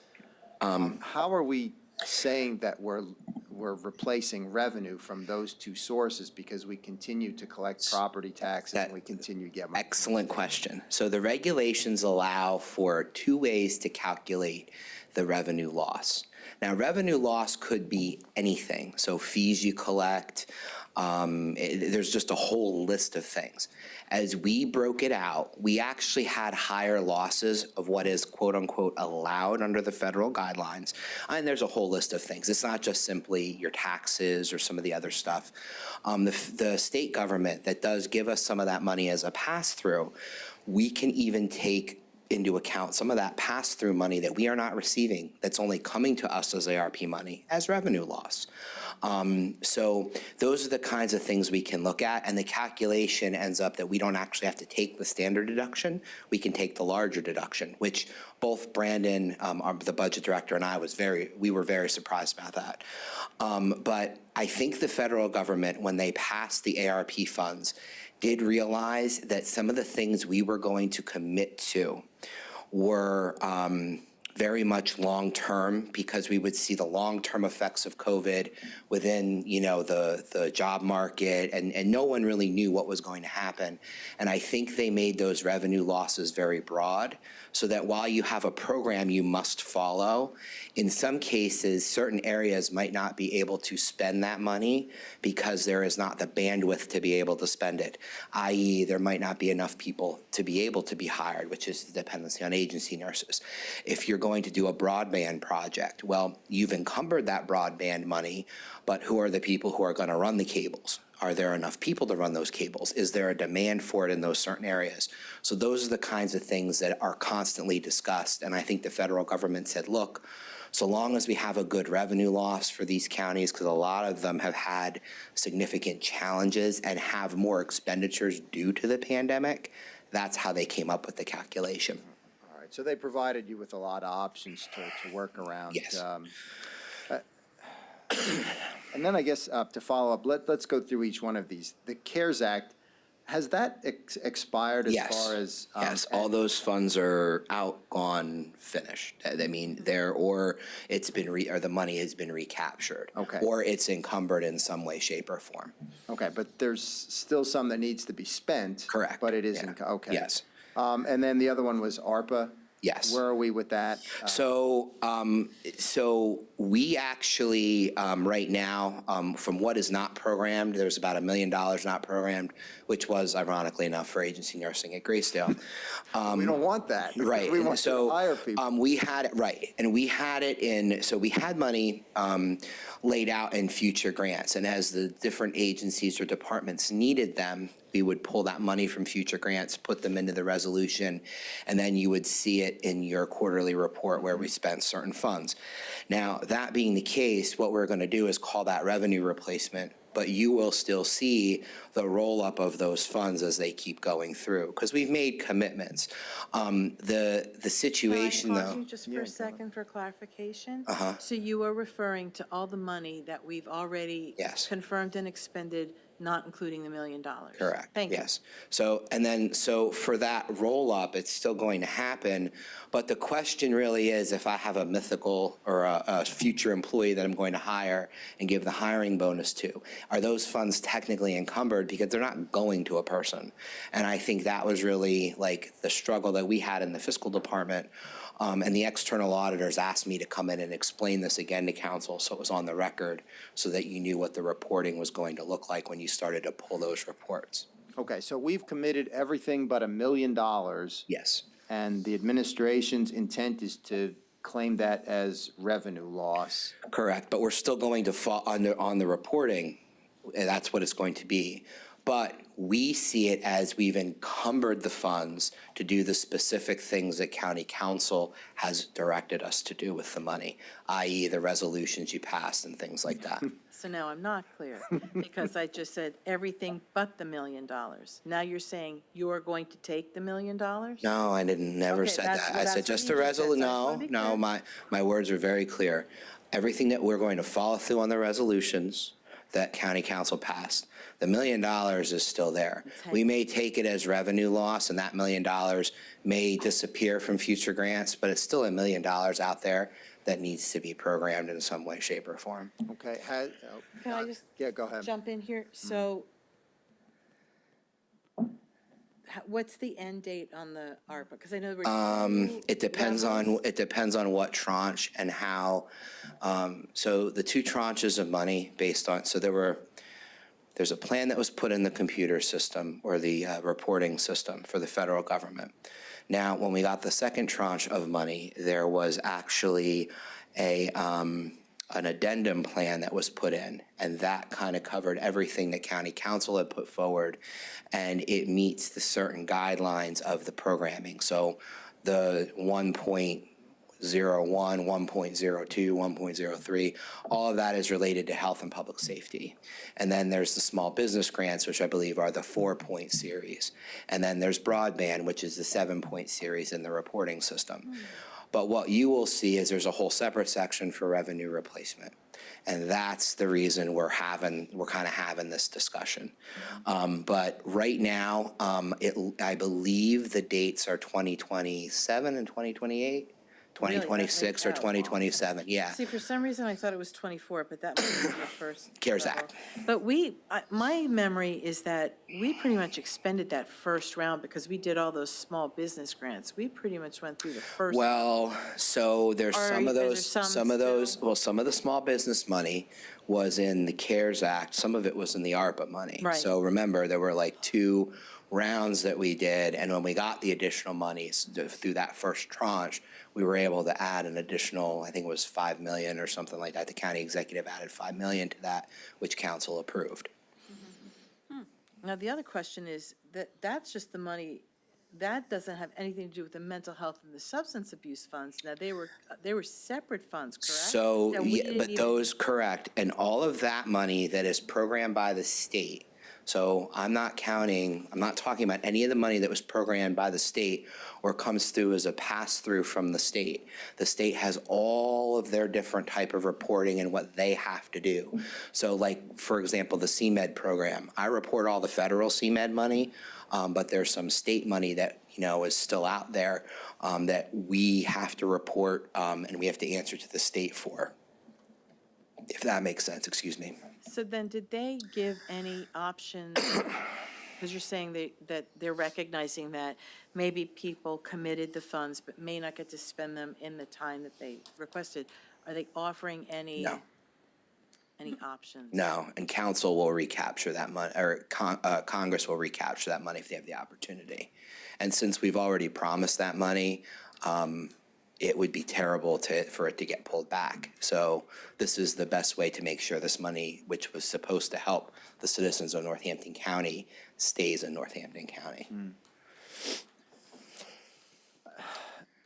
How are we saying that we're replacing revenue from those two sources because we continue to collect property taxes and we continue to get money? Excellent question. So the regulations allow for 2 ways to calculate the revenue loss. Now, revenue loss could be anything. So fees you collect, There's just a whole list of things. As we broke it out, we actually had higher losses of what is quote-unquote allowed under the federal guidelines. And there's a whole list of things. It's not just simply your taxes or some of the other stuff. The state government that does give us some of that money as a pass-through, we can even take into account some of that pass-through money that we are not receiving, that's only coming to us as ARP money, as revenue loss. So those are the kinds of things we can look at, and the calculation ends up that we don't actually have to take the standard deduction, we can take the larger deduction, which both Brandon, the budget director, and I we were very surprised about that. But I think the federal government, when they passed the ARP funds, did realize that some of the things we were going to commit to were very much long-term, because we would see the long-term effects of COVID within, the job market, and no one really knew what was going to happen. And I think they made those revenue losses very broad, so that while you have a program you must follow, in some cases, certain areas might not be able to spend that money because there is not the bandwidth to be able to spend it, i.e. there might not be enough people to be able to be hired, which is the dependency on agency nurses. If you're going to do a broadband project, well, you've encumbered that broadband money, but who are the people who are going to run the cables? Are there enough people to run those cables? Is there a demand for it in those certain areas? So those are the kinds of things that are constantly discussed. And I think the federal government said, look, so long as we have a good revenue loss for these counties, because a lot of them have had significant challenges and have more expenditures due to the pandemic, that's how they came up with the calculation. All right, so they provided you with a lot of options to work around. Yes. And then I guess to follow up, let's go through each one of these. The CARES Act, has that expired as Yes. far as? Yes, all those funds are out, gone, finished. I mean, or it's been or the money has been recaptured. Okay. Or it's encumbered in some way, shape, or form. Okay, but there's still some that needs to be spent. Correct. But it Yeah. isn't, okay. Yes. And then the other one was ARPA? Yes. Where are we with that? So we actually, right now, from what is not programmed, there's about $1 million not programmed, which was ironically enough for agency nursing at Graysdale. We don't want that. Right, We and want so, to hire people. we had it, right, and we had it in, so we had money, laid out in future grants, and as the different agencies or departments needed them, we would pull that money from future grants, put them into the resolution, and then you would see it in your quarterly report where we spent certain funds. Now, that being the case, what we're gonna do is call that revenue replacement, but you will still see the roll-up of those funds as they keep going through, because we've made commitments. The situation, Can I pause though. you just for a second for clarification? Uh-huh. So you are referring to all the money that we've already Yes. confirmed and expended, not including the $1 million? Correct. Thank you. Yes. So, so for that roll-up, it's still going to happen, but the question really is, if I have a mythical or a future employee that I'm going to hire and give the hiring bonus to, are those funds technically encumbered because they're not going to a person? And I think that was really like the struggle that we had in the fiscal department. And the external auditors asked me to come in and explain this again to council, so it was on the record, so that you knew what the reporting was going to look like when you started to pull those reports. Okay, so we've committed everything but $1 million. Yes. And the administration's intent is to claim that as revenue loss. Correct, but we're still going to fall on the reporting, and that's what it's going to be. But we see it as we've encumbered the funds to do the specific things that county council has directed us to do with the money, i.e. the resolutions you passed and things like that. So now I'm not clear, because I just said everything but the $1 million. Now you're saying you're going to take the $1 million? No, I never Okay, said that's that. what- I said that's just what the you just said, so I just no, wanna be no, clear. my words are very clear. Everything that we're going to follow through on the resolutions that county council passed, the $1 million is still there. Okay. We may take it as revenue loss, and that $1 million may disappear from future grants, but it's still $1 million out there that needs to be programmed in some way, shape, or form. Okay, Can I just yeah, go ahead. jump in here? So what's the end date on the ARPA? Because I know we're. It depends on what tranche and how. So the two tranches of money based on, so there were There's a plan that was put in the computer system or the reporting system for the federal government. Now, when we got the second tranche of money, there was actually an addendum plan that was put in, and that kind of covered everything that county council had put forward, and it meets the certain guidelines of the programming. So the 1.01, 1.02, 1.03, all of that is related to health and public safety. And then there's the small business grants, which I believe are the 4-point series. And then there's broadband, which is the 7-point series in the reporting system. But what you will see is there's a whole separate section for revenue replacement. And that's the reason we're kind of having this discussion. But right now, I believe the dates are 2027 and 2028. 2026 or 2027, yeah. See, for some reason, I thought it was 24, but that might be the first. CARES level. Act. But my memory is that we pretty much expended that first round because we did all those small business grants. We pretty much went through the first. Well, so there's Or some of is there those, some some of those, still? well, some of the small business money was in the CARES Act, some of it was in the ARPA money. Right. So remember, there were like 2 rounds that we did, and when we got the additional monies through that first tranche, we were able to add an additional, I think it was 5 million or something like that. The county executive added 5 million to that, which council approved. Now, the other question is that's just the money, that doesn't have anything to do with the mental health and the substance abuse funds. Now, they were separate funds, correct? So, That we yeah, didn't but even- those, correct, and all of that money that is programmed by the state. So I'm not talking about any of the money that was programmed by the state or comes through as a pass-through from the state. The state has all of their different type of reporting and what they have to do. So like, for example, the CMED program, I report all the federal CMED money, but there's some state money that, is still out there that we have to report and we have to answer to the state for. If that makes sense, excuse me. So then, did they give any options, because you're saying that they're recognizing that maybe people committed the funds but may not get to spend them in the time that they requested. Are they offering any? No. Any options? No, and council will recapture that money, or Congress will recapture that money if they have the opportunity. And since we've already promised that money, it would be terrible for it to get pulled back. So this is the best way to make sure this money, which was supposed to help the citizens of Northampton County, stays in Northampton County.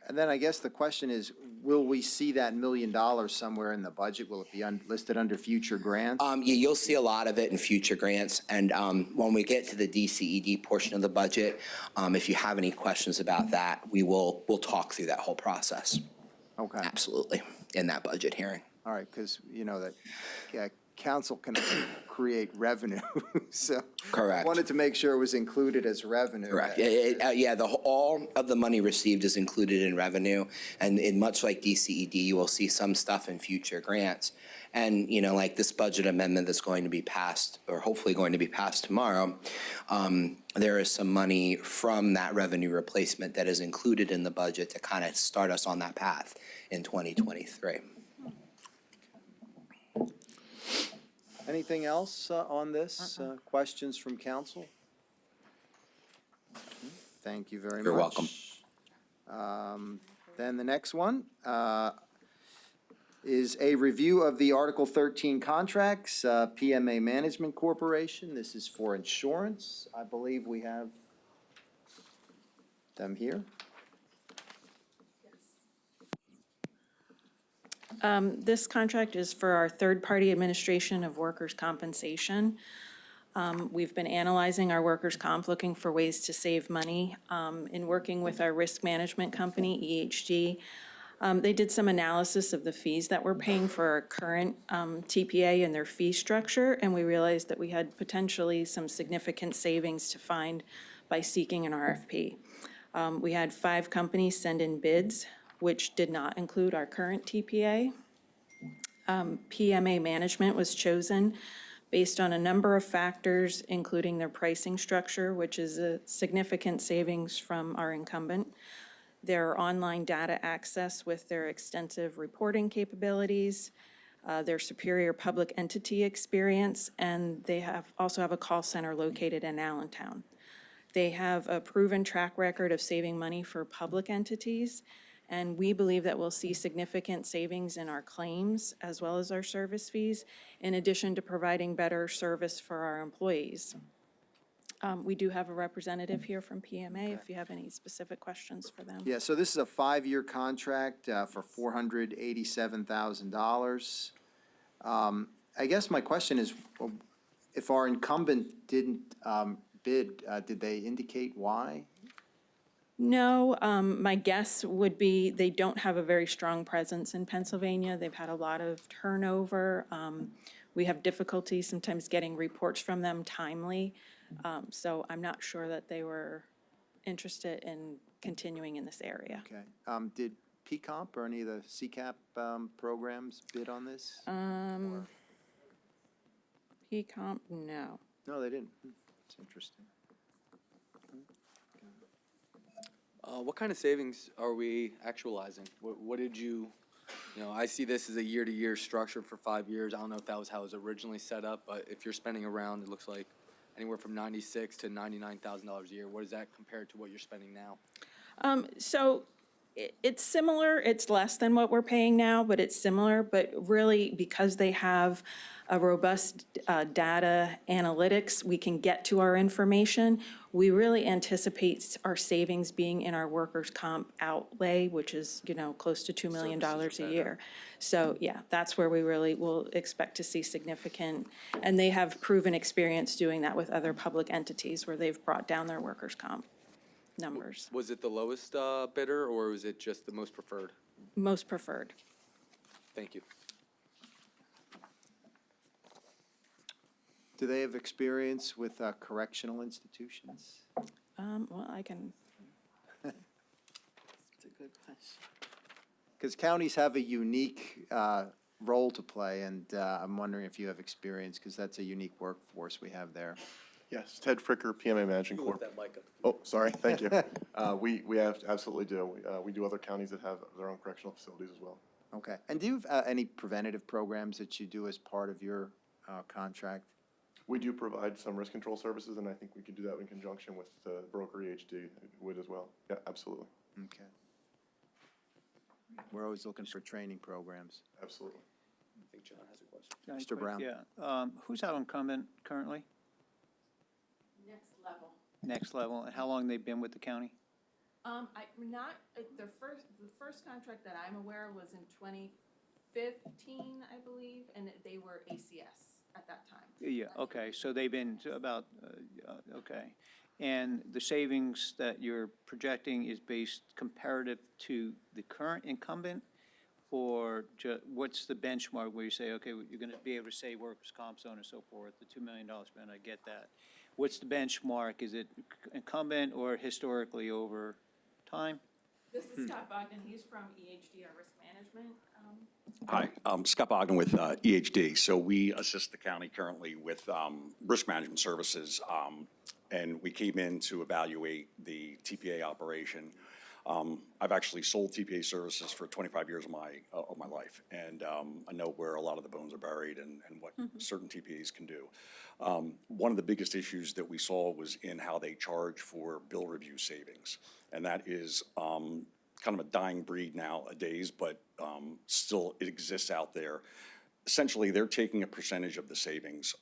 And then I guess the question is, will we see that $1 million somewhere in the budget? Will it be listed under future grants? Yeah, you'll see a lot of it in future grants, and when we get to the DCED portion of the budget, if you have any questions about that, we'll talk through that whole process. Okay, Absolutely, in that budget hearing. all right, because that council can create revenue, so. Correct. Wanted to make sure it was included as revenue. Correct. Yeah, all of the money received is included in revenue, and much like DCED, you will see some stuff in future grants. And, like this budget amendment that's going to be passed, or hopefully going to be passed tomorrow, there is some money from that revenue replacement that is included in the budget to kind of start us on that path in 2023. Anything else on this? Questions from council? Thank you very much. You're welcome. Then the next one is a review of the Article 13 contracts, PMA Management Corporation. This is for insurance. I believe we have them here. This contract is for our third-party administration of workers' compensation. We've been analyzing our workers' comp, looking for ways to save money. In working with our risk management company, EHG, they did some analysis of the fees that we're paying for our current TPA and their fee structure, and we realized that we had potentially some significant savings to find by seeking an RFP. We had 5 companies send in bids, which did not include our current TPA. PMA Management was chosen based on a number of factors, including their pricing structure, which is a significant savings from our incumbent, their online data access with their extensive reporting capabilities, their superior public entity experience, and they also have a call center located in Allentown. They have a proven track record of saving money for public entities, and we believe that we'll see significant savings in our claims as well as our service fees, in addition to providing better service for our employees. We do have a representative here from PMA if you have any specific questions for them. Yeah, so this is a 5-year contract for $487,000. I guess my question is, if our incumbent didn't bid, did they indicate why? No, my guess would be they don't have a very strong presence in Pennsylvania. They've had a lot of turnover. We have difficulty sometimes getting reports from them timely. So I'm not sure that they were interested in continuing in this area. Okay. Did PCOMP or any of the CCAP programs bid on this? PCOMP, no. No, they didn't. It's interesting. What kind of savings are we actualizing? What did you know, I see this as a year-to-year structure for 5 years. I don't know if that was how it was originally set up, but if you're spending around, it looks like anywhere from $96,000 to $99,000 a year, what is that compared to what you're spending now? So it's similar. It's less than what we're paying now, but it's similar. But really, because they have a robust data analytics, we can get to our information. We really anticipate our savings being in our workers' comp outlay, which is, close to $2 million a year. So, yeah, that's where we really will expect to see significant, and they have proven experience doing that with other public entities where they've brought down their workers' comp numbers. Was it the lowest bidder, or was it just the most preferred? Most preferred. Thank you. Do they have experience with correctional institutions? Well, I can, That's a good question. Because counties have a unique role to play, and I'm wondering if you have experience, because that's a unique workforce we have there. Yes, Ted Fricker, PMA Managing Corp. That mic up. Oh, sorry, thank you. We absolutely do. We do other counties that have their own correctional facilities as well. Okay. And do you have any preventative programs that you do as part of your contract? We do provide some risk control services, and I think we could do that in conjunction with the broker EHD would as well. Yeah, absolutely, Okay. We're always looking for training programs. absolutely. I think John has a question. Mr. Brown. Yeah. Who's our incumbent currently? next level. Next level, and how long they've been with the county? I'm not, the first contract that I'm aware of was in 2015, I believe, and they were ACS at that time. Yeah, okay, so they've been to about, okay. And the savings that you're projecting is based comparative to the current incumbent? Or what's the benchmark where you say, okay, you're gonna be able to say workers' comp, so on and so forth, the $2 million spend, I get that. What's the benchmark? Is it incumbent or historically over time? This is Scott Bogdan, he's from EHD, our risk management. Hi, Scott Bogdan with EHD. So we assist the county currently with risk management services, and we came in to evaluate the TPA operation. I've actually sold TPA services for 25 years of my life, and I know where a lot of the bones are buried and what certain TPAs can do. One of the biggest issues that we saw was in how they charge for bill review savings, and that is kind of a dying breed nowadays, but still it exists out there. Essentially, they're taking a percentage of the savings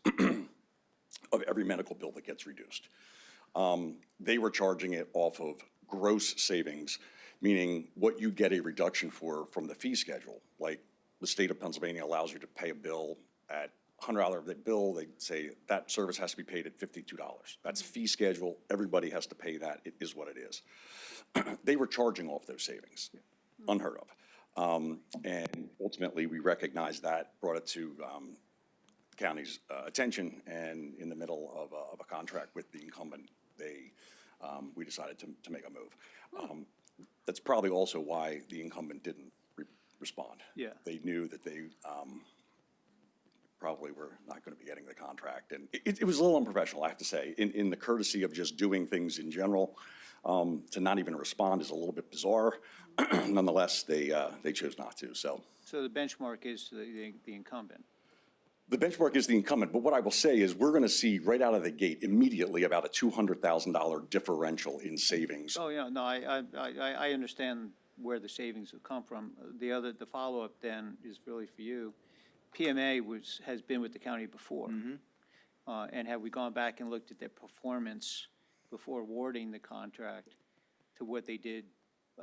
of every medical bill that gets reduced. They were charging it off of gross savings, meaning what you get a reduction for from the fee schedule. Like the state of Pennsylvania allows you to pay a bill at $100 bill, they say that service has to be paid at $52. That's fee schedule, everybody has to pay that, it is what it is. They were charging off those savings, unheard of. And ultimately, we recognized that, brought it to the county's attention, and in the middle of a contract with the incumbent, we decided to make a move. That's probably also why the incumbent didn't respond. Yeah. They knew that they probably were not going to be getting the contract. And it was a little unprofessional, I have to say, in the courtesy of just doing things in general. to not even respond is a little bit bizarre. Nonetheless, they chose not to, so. So the benchmark is the incumbent. The benchmark is the incumbent, but what I will say is we're going to see right out of the gate immediately about a $200,000 differential in savings. Oh, yeah, no, I understand where the savings have come from. The follow-up then is really for you. PMA has been with the county before. And have we gone back and looked at their performance before awarding the contract to what they did?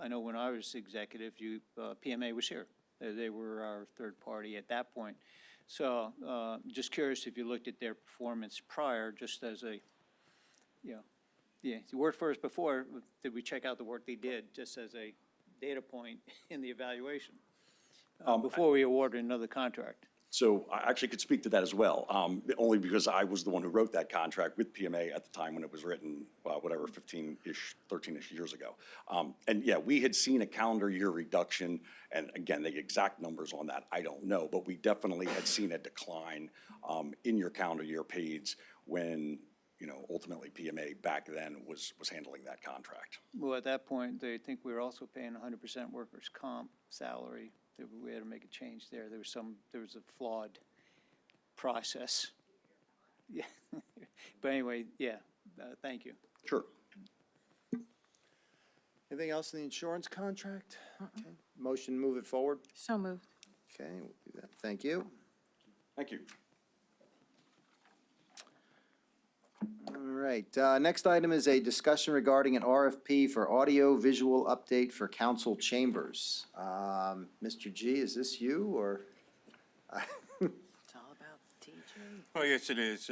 I know when I was executive, PMA was here. They were our third party at that point. So just curious if you looked at their performance prior, just as a, you worked for us before, did we check out the work they did, just as a data point in the evaluation, before we awarded another contract? So I actually could speak to that as well, only because I was the one who wrote that contract with PMA at the time when it was written, whatever, 15-ish, 13-ish years ago. And yeah, we had seen a calendar year reduction, and again, the exact numbers on that, I don't know, but we definitely had seen a decline in your calendar year pays when, ultimately PMA back then was handling that contract. Well, at that point, they think we were also paying 100% workers' comp salary. We had to make a change there. There was a flawed process. Yeah. But anyway, yeah, thank you. Sure. Anything else in the insurance contract? Okay. Motion to move it forward? So moved. Okay, we'll do that. Thank you. Thank you. All right, next item is a discussion regarding an RFP for audio-visual update for council chambers. Mr. G, is this you, or? It's all about TJ. Oh, yes, it is.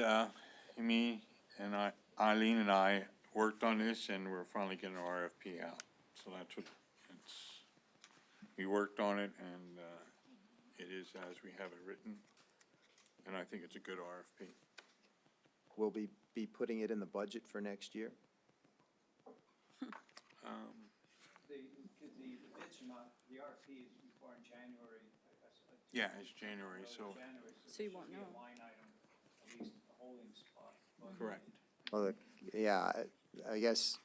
Me and Eileen and I worked on this, and we're finally getting an RFP out. So that's what we worked on it, and it is as we have it written. And I think it's a good RFP. Will we be putting it in the budget for next year? The bids are not, the RFP is before in January. Yeah, it's January, so, So you won't know. Line item, at least a holding spot. correct. Well, yeah, I guess,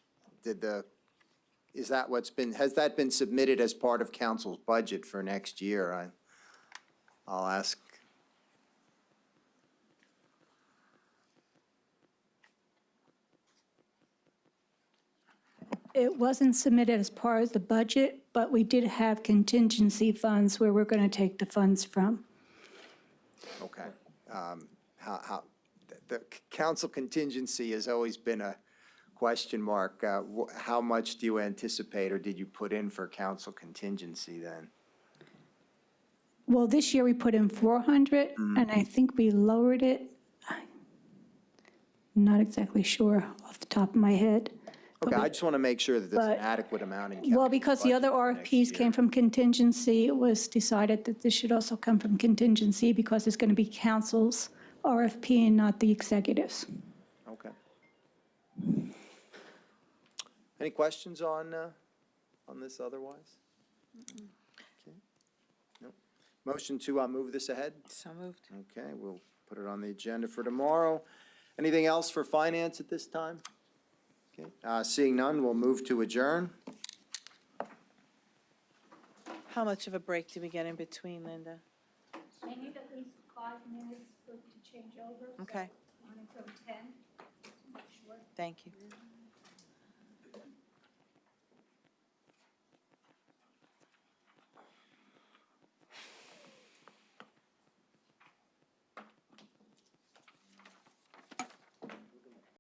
is that has that been submitted as part of council's budget for next year? I'll ask. It wasn't submitted as part of the budget, but we did have contingency funds where we're going to take the funds from. Okay. The council contingency has always been a question mark. How much do you anticipate, or did you put in for council contingency then? Well, this year we put in 400, and I think we lowered it. I'm not exactly sure off the top of my head. Okay, I just want to make sure that there's an But- adequate amount in Well, council because the other budget for next RFPs year. came from contingency, it was decided that this should also come from contingency because it's going to be council's RFP and not the executives. Okay. Any questions on this otherwise? Okay. Nope. Motion to move this ahead? So moved. Okay, we'll put it on the agenda for tomorrow. Anything else for finance at this time? Okay, seeing none, we'll move to adjourn. How much of a break do we get in between, Linda? I need at least 5 minutes to change over. Okay, On from 10. Sure. thank you.